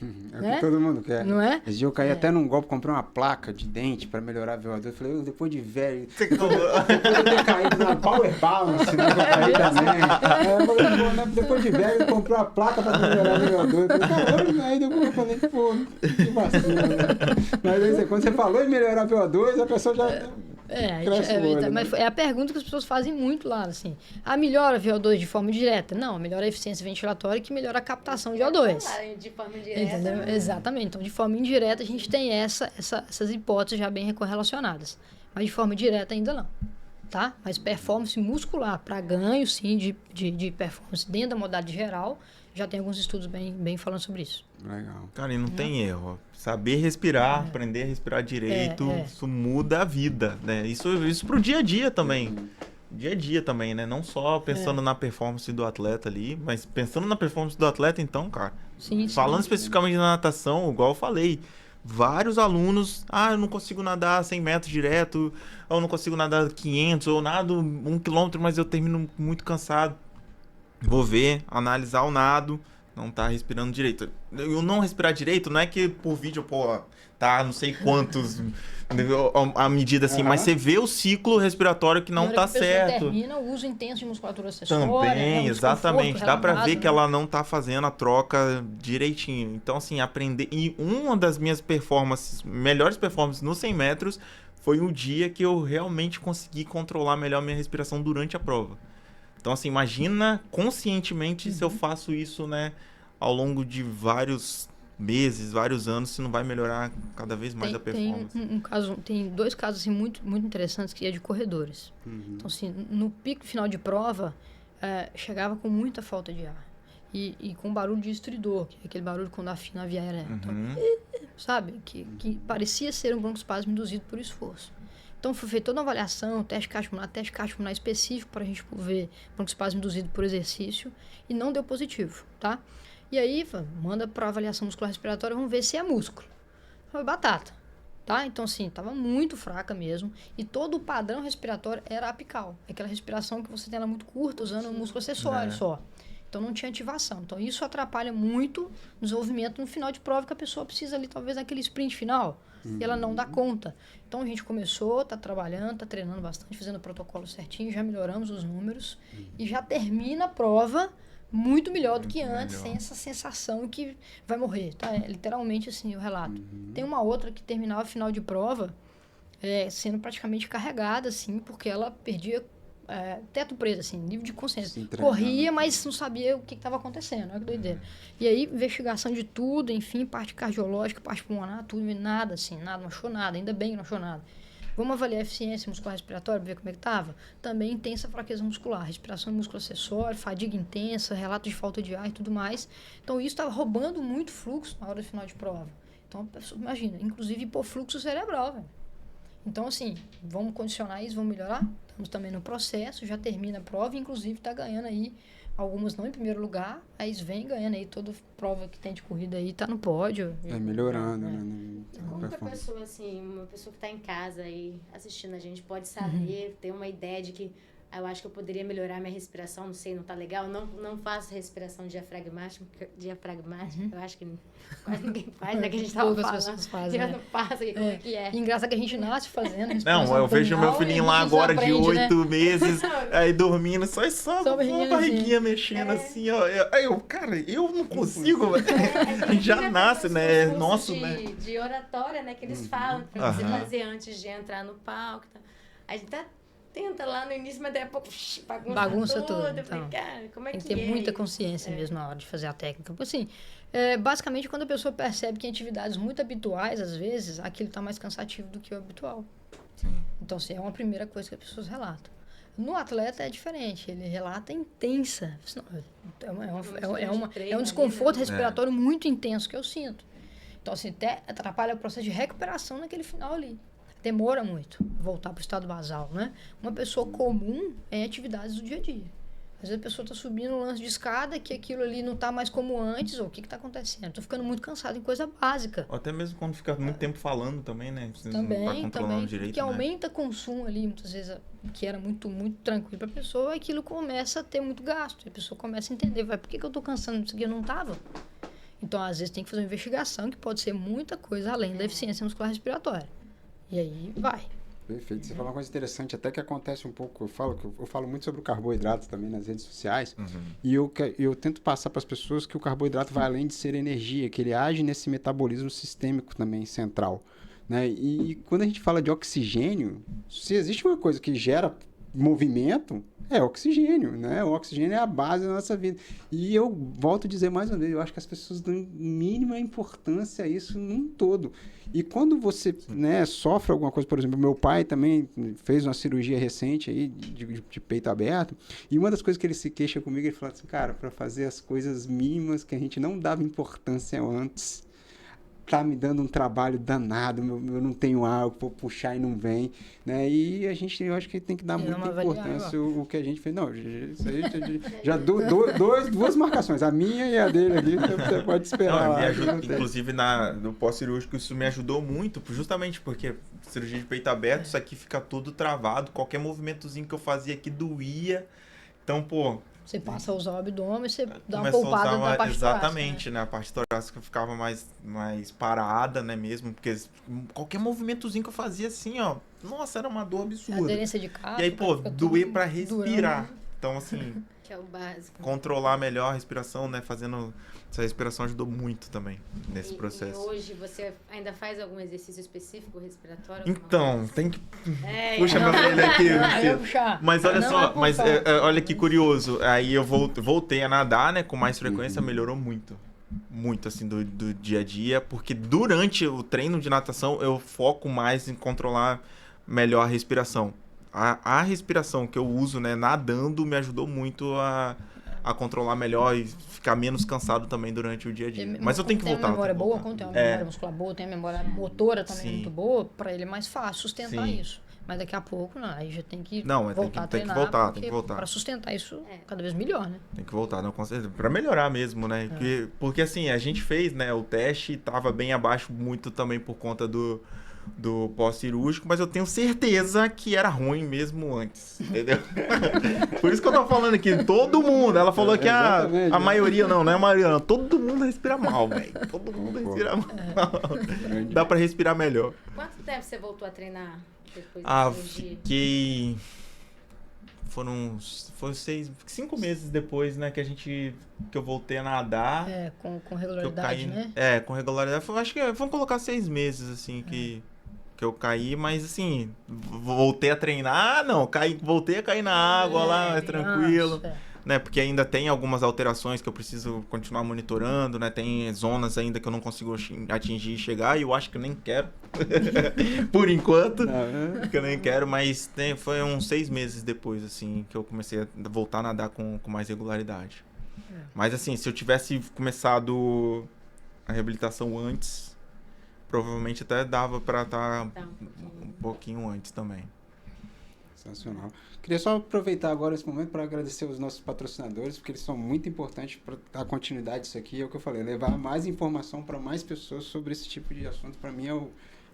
Speaker 1: É o
Speaker 3: Né?
Speaker 1: que todo mundo quer.
Speaker 3: Não é?
Speaker 1: Esse dia eu caí até num golpe, comprei uma placa de dente pra melhorar a VO2. Eu falei, depois de velho,
Speaker 4: Você-
Speaker 1: depois de eu ter caído na Power Balance, né? Que eu caí também. Eu falei, pô, né, depois de velho, eu comprei uma placa pra melhorar a VO2. Eu falei, caramba, aí eu falei, pô, que vacilo, né? Mas aí, quando você falou em melhorar a VO2, a pessoa já... Cresce o olho,
Speaker 3: mas
Speaker 1: né?
Speaker 3: é a pergunta que as pessoas fazem muito lá, assim. Melhora a VO2 de forma direta? Não, melhora a eficiência ventilatória que melhora a captação de VO2.
Speaker 2: De forma direta.
Speaker 3: Entendeu? Exatamente. Então, de forma indireta, a gente tem essas hipóteses já bem correlacionadas. Mas de forma direta ainda não. Tá? Mas performance muscular para ganho, sim, de performance dentro da modalidade geral, já tem alguns estudos bem falando sobre isso.
Speaker 1: Legal.
Speaker 4: Cara, e não tem erro. Saber respirar, aprender a respirar direito, isso muda a vida, né? Isso pro dia a dia também. Dia a dia também, né? Não só pensando na performance do atleta ali, mas pensando na performance do atleta, então, cara.
Speaker 3: Sim,
Speaker 4: Falando especificamente da natação, igual eu falei, vários alunos, eu não consigo nadar 100 metros direto, ou eu não consigo nadar 500, ou nado 1 quilômetro, mas eu termino muito cansado. Vou ver, analisar o nado, não tá respirando direito. Eu não respirar direito não é que por vídeo, pô, tá não sei quantos a medida assim, mas você vê o ciclo respiratório que não tá certo.
Speaker 3: Termina o uso intenso de musculatura acessória.
Speaker 4: Também, exatamente. Dá pra ver que
Speaker 3: ela
Speaker 4: ela não tá fazendo a troca direitinho. Então, assim, aprender. E uma das minhas melhores performances nos 100 metros foi o dia que eu realmente consegui controlar melhor minha respiração durante a prova. Então, assim, imagina conscientemente se eu faço isso, né, ao longo de vários meses, vários anos, se não vai melhorar cada vez mais a performance.
Speaker 3: Tem 2 casos assim, muito, muito interessantes que é de corredores. Então, assim, no pico final de prova, chegava com muita falta de ar. E com barulho de estridor, que é aquele barulho quando afina a via aérea. Então, sabe? Que parecia ser um broncoespasmo induzido por esforço. Então, foi feita toda uma avaliação, teste cardiopulmonar específico para a gente ver broncoespasmo induzido por exercício e não deu positivo, tá? E aí, manda para avaliação muscular respiratória, vamos ver se é músculo. Foi batata, tá? Então, assim, estava muito fraca mesmo e todo o padrão respiratório era apical. Aquela respiração que você tem ela muito curta, usando o músculo acessório só. Então, não tinha ativação. Então, isso atrapalha muito o desenvolvimento no final de prova, que a pessoa precisa ali, talvez, naquele sprint final. E ela não dá conta. Então, a gente começou, tá trabalhando, tá treinando bastante, fazendo o protocolo certinho, já melhoramos os números e já termina a prova muito melhor do que antes, sem essa sensação que vai morrer, tá? É literalmente assim o relato. Tem uma outra que terminava a final de prova sendo praticamente carregada, assim, porque ela perdia teto preto, assim, nível de consciência. Corria, mas não sabia o que estava acontecendo, olha que doideira. E aí, investigação de tudo, enfim, parte cardiológica, parte pulmonar, tudo, nada, assim, nada, não achou nada, ainda bem que não achou nada. Vamos avaliar a eficiência muscular respiratória, ver como é que estava? Também intensa fraqueza muscular, respiração e músculo acessório, fadiga intensa, relato de falta de ar e tudo mais. Então, isso estava roubando muito fluxo na hora do final de prova. Então, a pessoa, imagina, inclusive hipofluxo cerebral, velho. Então, assim, vamos condicionar isso, vamos melhorar? Estamos também no processo, já termina a prova, inclusive está ganhando aí, algumas não em primeiro lugar, mas vem ganhando aí, toda prova que tem de corrida aí está no pódio.
Speaker 1: Melhorando, né?
Speaker 2: Como que a pessoa, assim, uma pessoa que está em casa aí assistindo a gente pode saber, ter uma ideia de que eu acho que eu poderia melhorar minha respiração, não sei, não tá legal, não faço respiração diafragmática, eu acho que quase ninguém faz, né, que a gente tava falando.
Speaker 3: Pessoas fazem,
Speaker 2: Eu não faço, e como é que é?
Speaker 3: E engraçado que a gente nasce fazendo
Speaker 4: Não, eu vejo meu filhinho lá agora de 8 meses, aí dormindo, só uma barriguinha mexendo assim, ó. Aí cara, eu não consigo, já nasce, né? Nosso, né?
Speaker 2: De oratória, né, que eles falam pra você fazer antes de entrar no palco. Tá? A gente tenta lá no início, mas daí a pouco bagunça tudo.
Speaker 3: Então,
Speaker 2: falei, cara, como é
Speaker 3: tem que ter muita consciência mesmo na hora de fazer a técnica. Porque, assim, basicamente, quando a pessoa percebe que em atividades muito habituais, às vezes, aquilo está mais cansativo do que o habitual. Sim. Então, assim, é uma primeira coisa que as pessoas relatam. No atleta é diferente, ele relata intensa. É um desconforto respiratório muito intenso que eu sinto. Então, assim, até atrapalha o processo de recuperação naquele final ali. Demora muito voltar para o estado basal, né? Uma pessoa comum é atividades do dia a dia. Às vezes a pessoa está subindo um lance de escada, que aquilo ali não está mais como antes, ou o que está acontecendo? Estou ficando muito cansado em coisa básica.
Speaker 4: Ou até mesmo quando fica muito tempo falando também, né? Você não tá controlando direito,
Speaker 3: porque aumenta consumo ali, muitas vezes, que era muito, muito tranquilo para a pessoa, aquilo começa a ter muito gasto. E a pessoa começa a entender, por que eu estou cansando disso aqui? Eu não estava. Então, às vezes, tem que fazer uma investigação, que pode ser muita coisa além da eficiência muscular respiratória. E aí, vai.
Speaker 1: Perfeito. Você falou uma coisa interessante, até que acontece um pouco, eu falo muito sobre o carboidrato também nas redes sociais, e eu tento passar para as pessoas que o carboidrato vai além de ser energia, que ele age nesse metabolismo sistêmico também central, né? E quando a gente fala de oxigênio, se existe uma coisa que gera movimento, é oxigênio, né? O oxigênio é a base da nossa vida. E eu volto a dizer mais uma vez, eu acho que as pessoas dão mínima importância a isso num todo. E quando você, né, sofre alguma coisa, por exemplo, meu pai também fez uma cirurgia recente aí de peito aberto, e uma das coisas que ele se queixa comigo, ele fala assim, cara, para fazer as coisas mínimas que a gente não dava importância antes, tá me dando um trabalho danado, eu não tenho ar, eu vou puxar e não vem, né? E eu acho que tem que dar muita importância o que a gente fez. Não, isso aí já duas marcações, a minha e a dele aqui, você pode esperar.
Speaker 4: Não, me ajuda, inclusive no pós-cirúrgico isso me ajudou muito, justamente porque cirurgia de peito aberto, isso aqui fica tudo travado, qualquer movimentozinho que eu fazia aqui doía, então, pô...
Speaker 3: Você passa a usar o abdômen, você dá uma poupada na parte
Speaker 4: exatamente,
Speaker 3: torácica,
Speaker 4: né? A parte torácica ficava mais parada, né? Mesmo, porque qualquer movimentozinho que eu fazia assim, ó, nossa, era uma dor absurda.
Speaker 3: Aderência de carro.
Speaker 4: E aí, pô, doer pra respirar. Durando. Então, assim...
Speaker 2: Que é o básico.
Speaker 4: Controlar melhor a respiração, né? Fazendo... Essa respiração ajudou muito também nesse processo.
Speaker 2: E hoje você ainda faz algum exercício específico respiratório?
Speaker 4: Então, tem que... Puxa minha folha aqui. Mas olha só, olha que curioso. Aí eu voltei a nadar, né? Com mais frequência, melhorou muito. Muito, assim, do dia a dia. Porque durante o treino de natação, eu foco mais em controlar melhor a respiração. A respiração que eu uso, né? Nadando, me ajudou muito a controlar melhor e ficar menos cansado também durante o dia a dia. Mas eu tenho que voltar.
Speaker 3: Tem uma memória boa, quando tem uma memória muscular boa, tem a memória motora também muito boa, para ele é mais fácil sustentar isso. Mas daqui a pouco, não, aí já tem que voltar a treinar.
Speaker 4: Tem que voltar.
Speaker 3: Para sustentar isso cada vez melhor, né?
Speaker 4: Tem que voltar, não, com certeza. Para melhorar mesmo, né? Porque assim, a gente fez, né, o teste, estava bem abaixo muito também por conta do pós-cirúrgico, mas eu tenho certeza que era ruim mesmo antes, entendeu? Por isso que eu tô falando aqui, todo mundo, ela falou que a maioria, não é a maioria não, todo mundo respira mal, velho, todo mundo respira mal, dá pra respirar melhor.
Speaker 2: Quanto tempo você voltou a treinar depois da cirurgia?
Speaker 4: Fiquei... Foram 5 meses depois, né, que eu voltei a nadar.
Speaker 3: Com regularidade, né?
Speaker 4: Com regularidade. Acho que vamos colocar 6 meses, assim, que eu caí, mas assim, voltei a treinar, voltei a cair na água lá, tranquilo. Né, porque ainda tem algumas alterações que eu preciso continuar monitorando, né? Tem zonas ainda que eu não consigo atingir e chegar, e eu acho que eu nem quero. Por enquanto. Que eu nem quero, mas foi uns 6 meses depois, assim, que eu comecei a voltar a nadar com mais regularidade. Mas assim, se eu tivesse começado a reabilitação antes, provavelmente até dava pra estar um pouquinho antes também.
Speaker 1: Sensacional. Queria só aproveitar agora esse momento para agradecer os nossos patrocinadores, porque eles são muito importantes para a continuidade disso aqui. É o que eu falei, levar mais informação para mais pessoas sobre esse tipo de assunto. Para mim é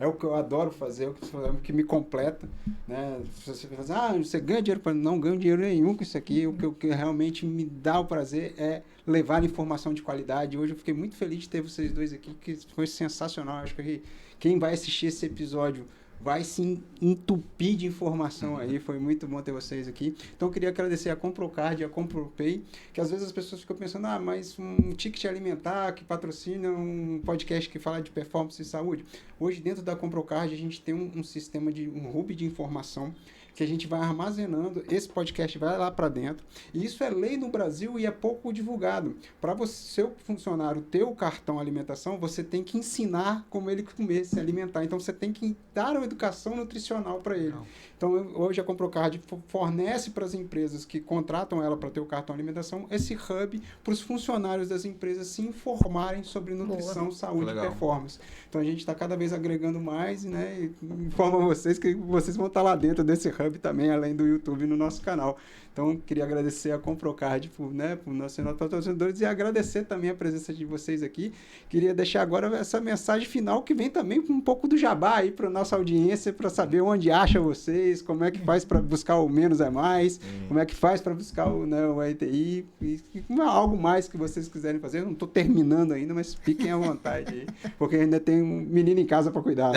Speaker 1: o que eu adoro fazer, é o que me completa, né? Você fala, você ganha dinheiro, não ganho dinheiro nenhum com isso aqui. O que realmente me dá o prazer é levar informação de qualidade. Hoje eu fiquei muito feliz de ter vocês dois aqui, que foi sensacional. Acho que quem vai assistir esse episódio vai se entupir de informação aí, foi muito bom ter vocês aqui. Então eu queria agradecer a ComproCard e a ComproPay, que às vezes as pessoas ficam pensando, mas um ticket alimentar que patrocina um podcast que fala de performance e saúde. Hoje dentro da ComproCard a gente tem um sistema um hub de informação que a gente vai armazenando, esse podcast vai lá para dentro. E isso é lei no Brasil e é pouco divulgado. Para seu funcionário ter o cartão alimentação, você tem que ensinar como ele comer, se alimentar. Então, você tem que dar uma educação nutricional para ele. Então, hoje a Comprocard fornece para as empresas que contratam ela para ter o cartão alimentação esse hub para os funcionários das empresas se informarem sobre nutrição, saúde e performance. Então, a gente está cada vez agregando mais, né? E informa vocês que vocês vão estar lá dentro desse hub também, além do YouTube no nosso canal. Então, queria agradecer a Comprocard por nossos patrocinadores e agradecer também a presença de vocês aqui. Queria deixar agora essa mensagem final que vem também com um pouco do jabá aí para a nossa audiência, para saber onde acha vocês, como é que faz para buscar o Menos é Mais, como é que faz para buscar o RTI, e algo mais que vocês quiserem fazer. Eu não estou terminando ainda, mas fiquem à vontade aí, porque ainda tem um menino em casa para cuidar.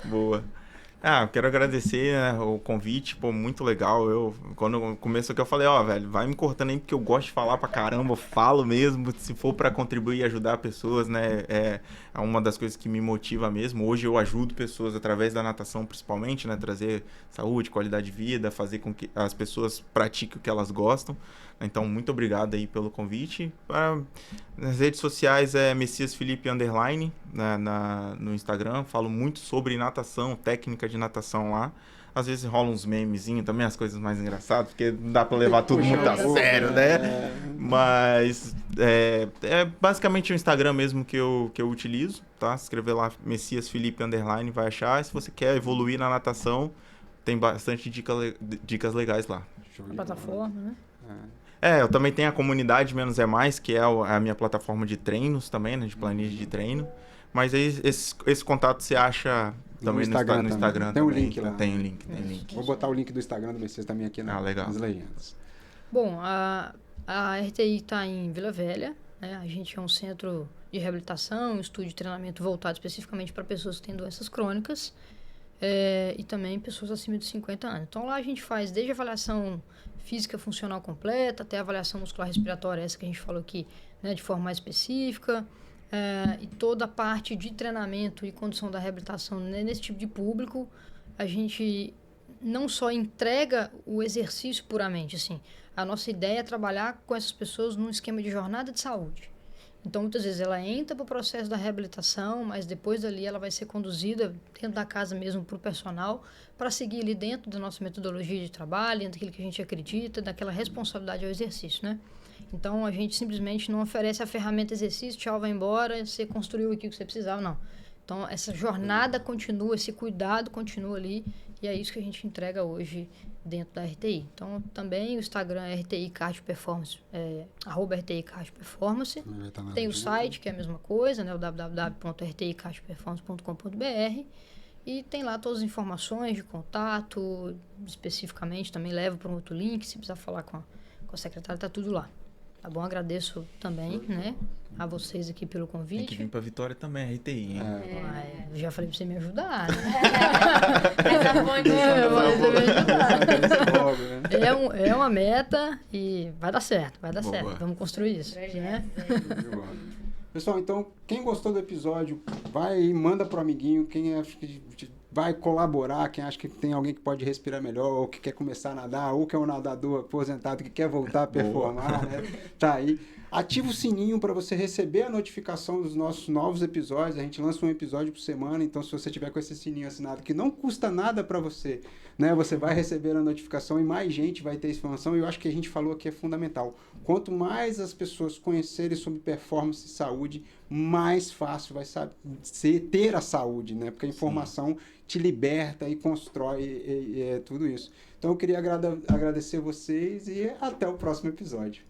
Speaker 4: Boa. Eu quero agradecer, né, o convite, pô, muito legal. Quando começou aqui, eu falei, velho, vai me cortando aí, porque eu gosto de falar pra caramba, eu falo mesmo, se for pra contribuir e ajudar pessoas, né, é uma das coisas que me motiva mesmo. Hoje eu ajudo pessoas através da natação, principalmente, né, trazer saúde, qualidade de vida, fazer com que as pessoas pratiquem o que elas gostam. Então, muito obrigado aí pelo convite. Nas redes sociais é Messias Felipe _ no Instagram. Falo muito sobre natação, técnica de natação lá. Às vezes rola uns memezinhos também, as coisas mais engraçadas, porque não dá pra levar tudo muito a sério, né? Mas é basicamente o Instagram mesmo que eu utilizo, tá? Se escrever lá Messias Felipe _ vai achar. E se você quer evoluir na natação, tem bastante dicas legais lá.
Speaker 3: A plataforma, né?
Speaker 4: Eu também tenho a comunidade Menos é Mais, que é a minha plataforma de treinos também, né? De planilha de treino. Mas aí esse contato você acha também no Instagram.
Speaker 1: Tem um link lá.
Speaker 4: Tem link.
Speaker 1: Vou botar o link do Instagram do Messias também aqui nas legendas.
Speaker 3: Bom, a RTI está em Vila Velha, né? A gente é um centro de reabilitação, estúdio de treinamento voltado especificamente para pessoas que têm doenças crônicas e também pessoas acima de 50 anos. Então lá a gente faz desde avaliação física funcional completa até avaliação muscular respiratória, essa que a gente falou aqui, né, de forma mais específica, e toda a parte de treinamento e condução da reabilitação nesse tipo de público. A gente não só entrega o exercício puramente, assim, a nossa ideia é trabalhar com essas pessoas num esquema de jornada de saúde. Então, muitas vezes ela entra para o processo da reabilitação, mas depois dali ela vai ser conduzida dentro da casa mesmo para o personal, para seguir ali dentro da nossa metodologia de trabalho, dentro daquilo que a gente acredita, daquela responsabilidade ao exercício, né? Então, a gente simplesmente não oferece a ferramenta exercício, tchau, vai embora, você construiu aqui o que você precisava, não. Então, essa jornada continua, esse cuidado continua ali, e é isso que a gente entrega hoje dentro da RTI. Então, também o Instagram é RTI Cardio Performance, @RTI Cardio Performance. Tem o site, que é a mesma coisa, né, o www.rticardioperformance.com.br, e tem lá todas as informações de contato, especificamente, também levo para um outro link, se precisar falar com a secretária, tá tudo lá. Tá bom? Agradeço também, né, a vocês aqui pelo convite.
Speaker 4: Tem que vir pra Vitória também, RTI, hein?
Speaker 3: Eu já falei pra você me ajudar, né? É uma meta e vai dar certo, certo. Vamos construir isso, né?
Speaker 1: Pessoal, então, quem gostou do episódio, vai e manda pro amiguinho. Quem acha que vai colaborar, quem acha que tem alguém que pode respirar melhor, ou que quer começar a nadar, ou que é um nadador aposentado que quer voltar a performar, né? Tá aí. Ativa o sininho para você receber a notificação dos nossos novos episódios. A gente lança um episódio por semana, então se você tiver com esse sininho assinado, que não custa nada para você, né? Você vai receber a notificação e mais gente vai ter informação. E eu acho que a gente falou aqui é fundamental. Quanto mais as pessoas conhecerem sobre performance e saúde, mais fácil vai ter a saúde, né? Porque a informação te liberta e constrói tudo isso. Então eu queria agradecer vocês e até o próximo episódio.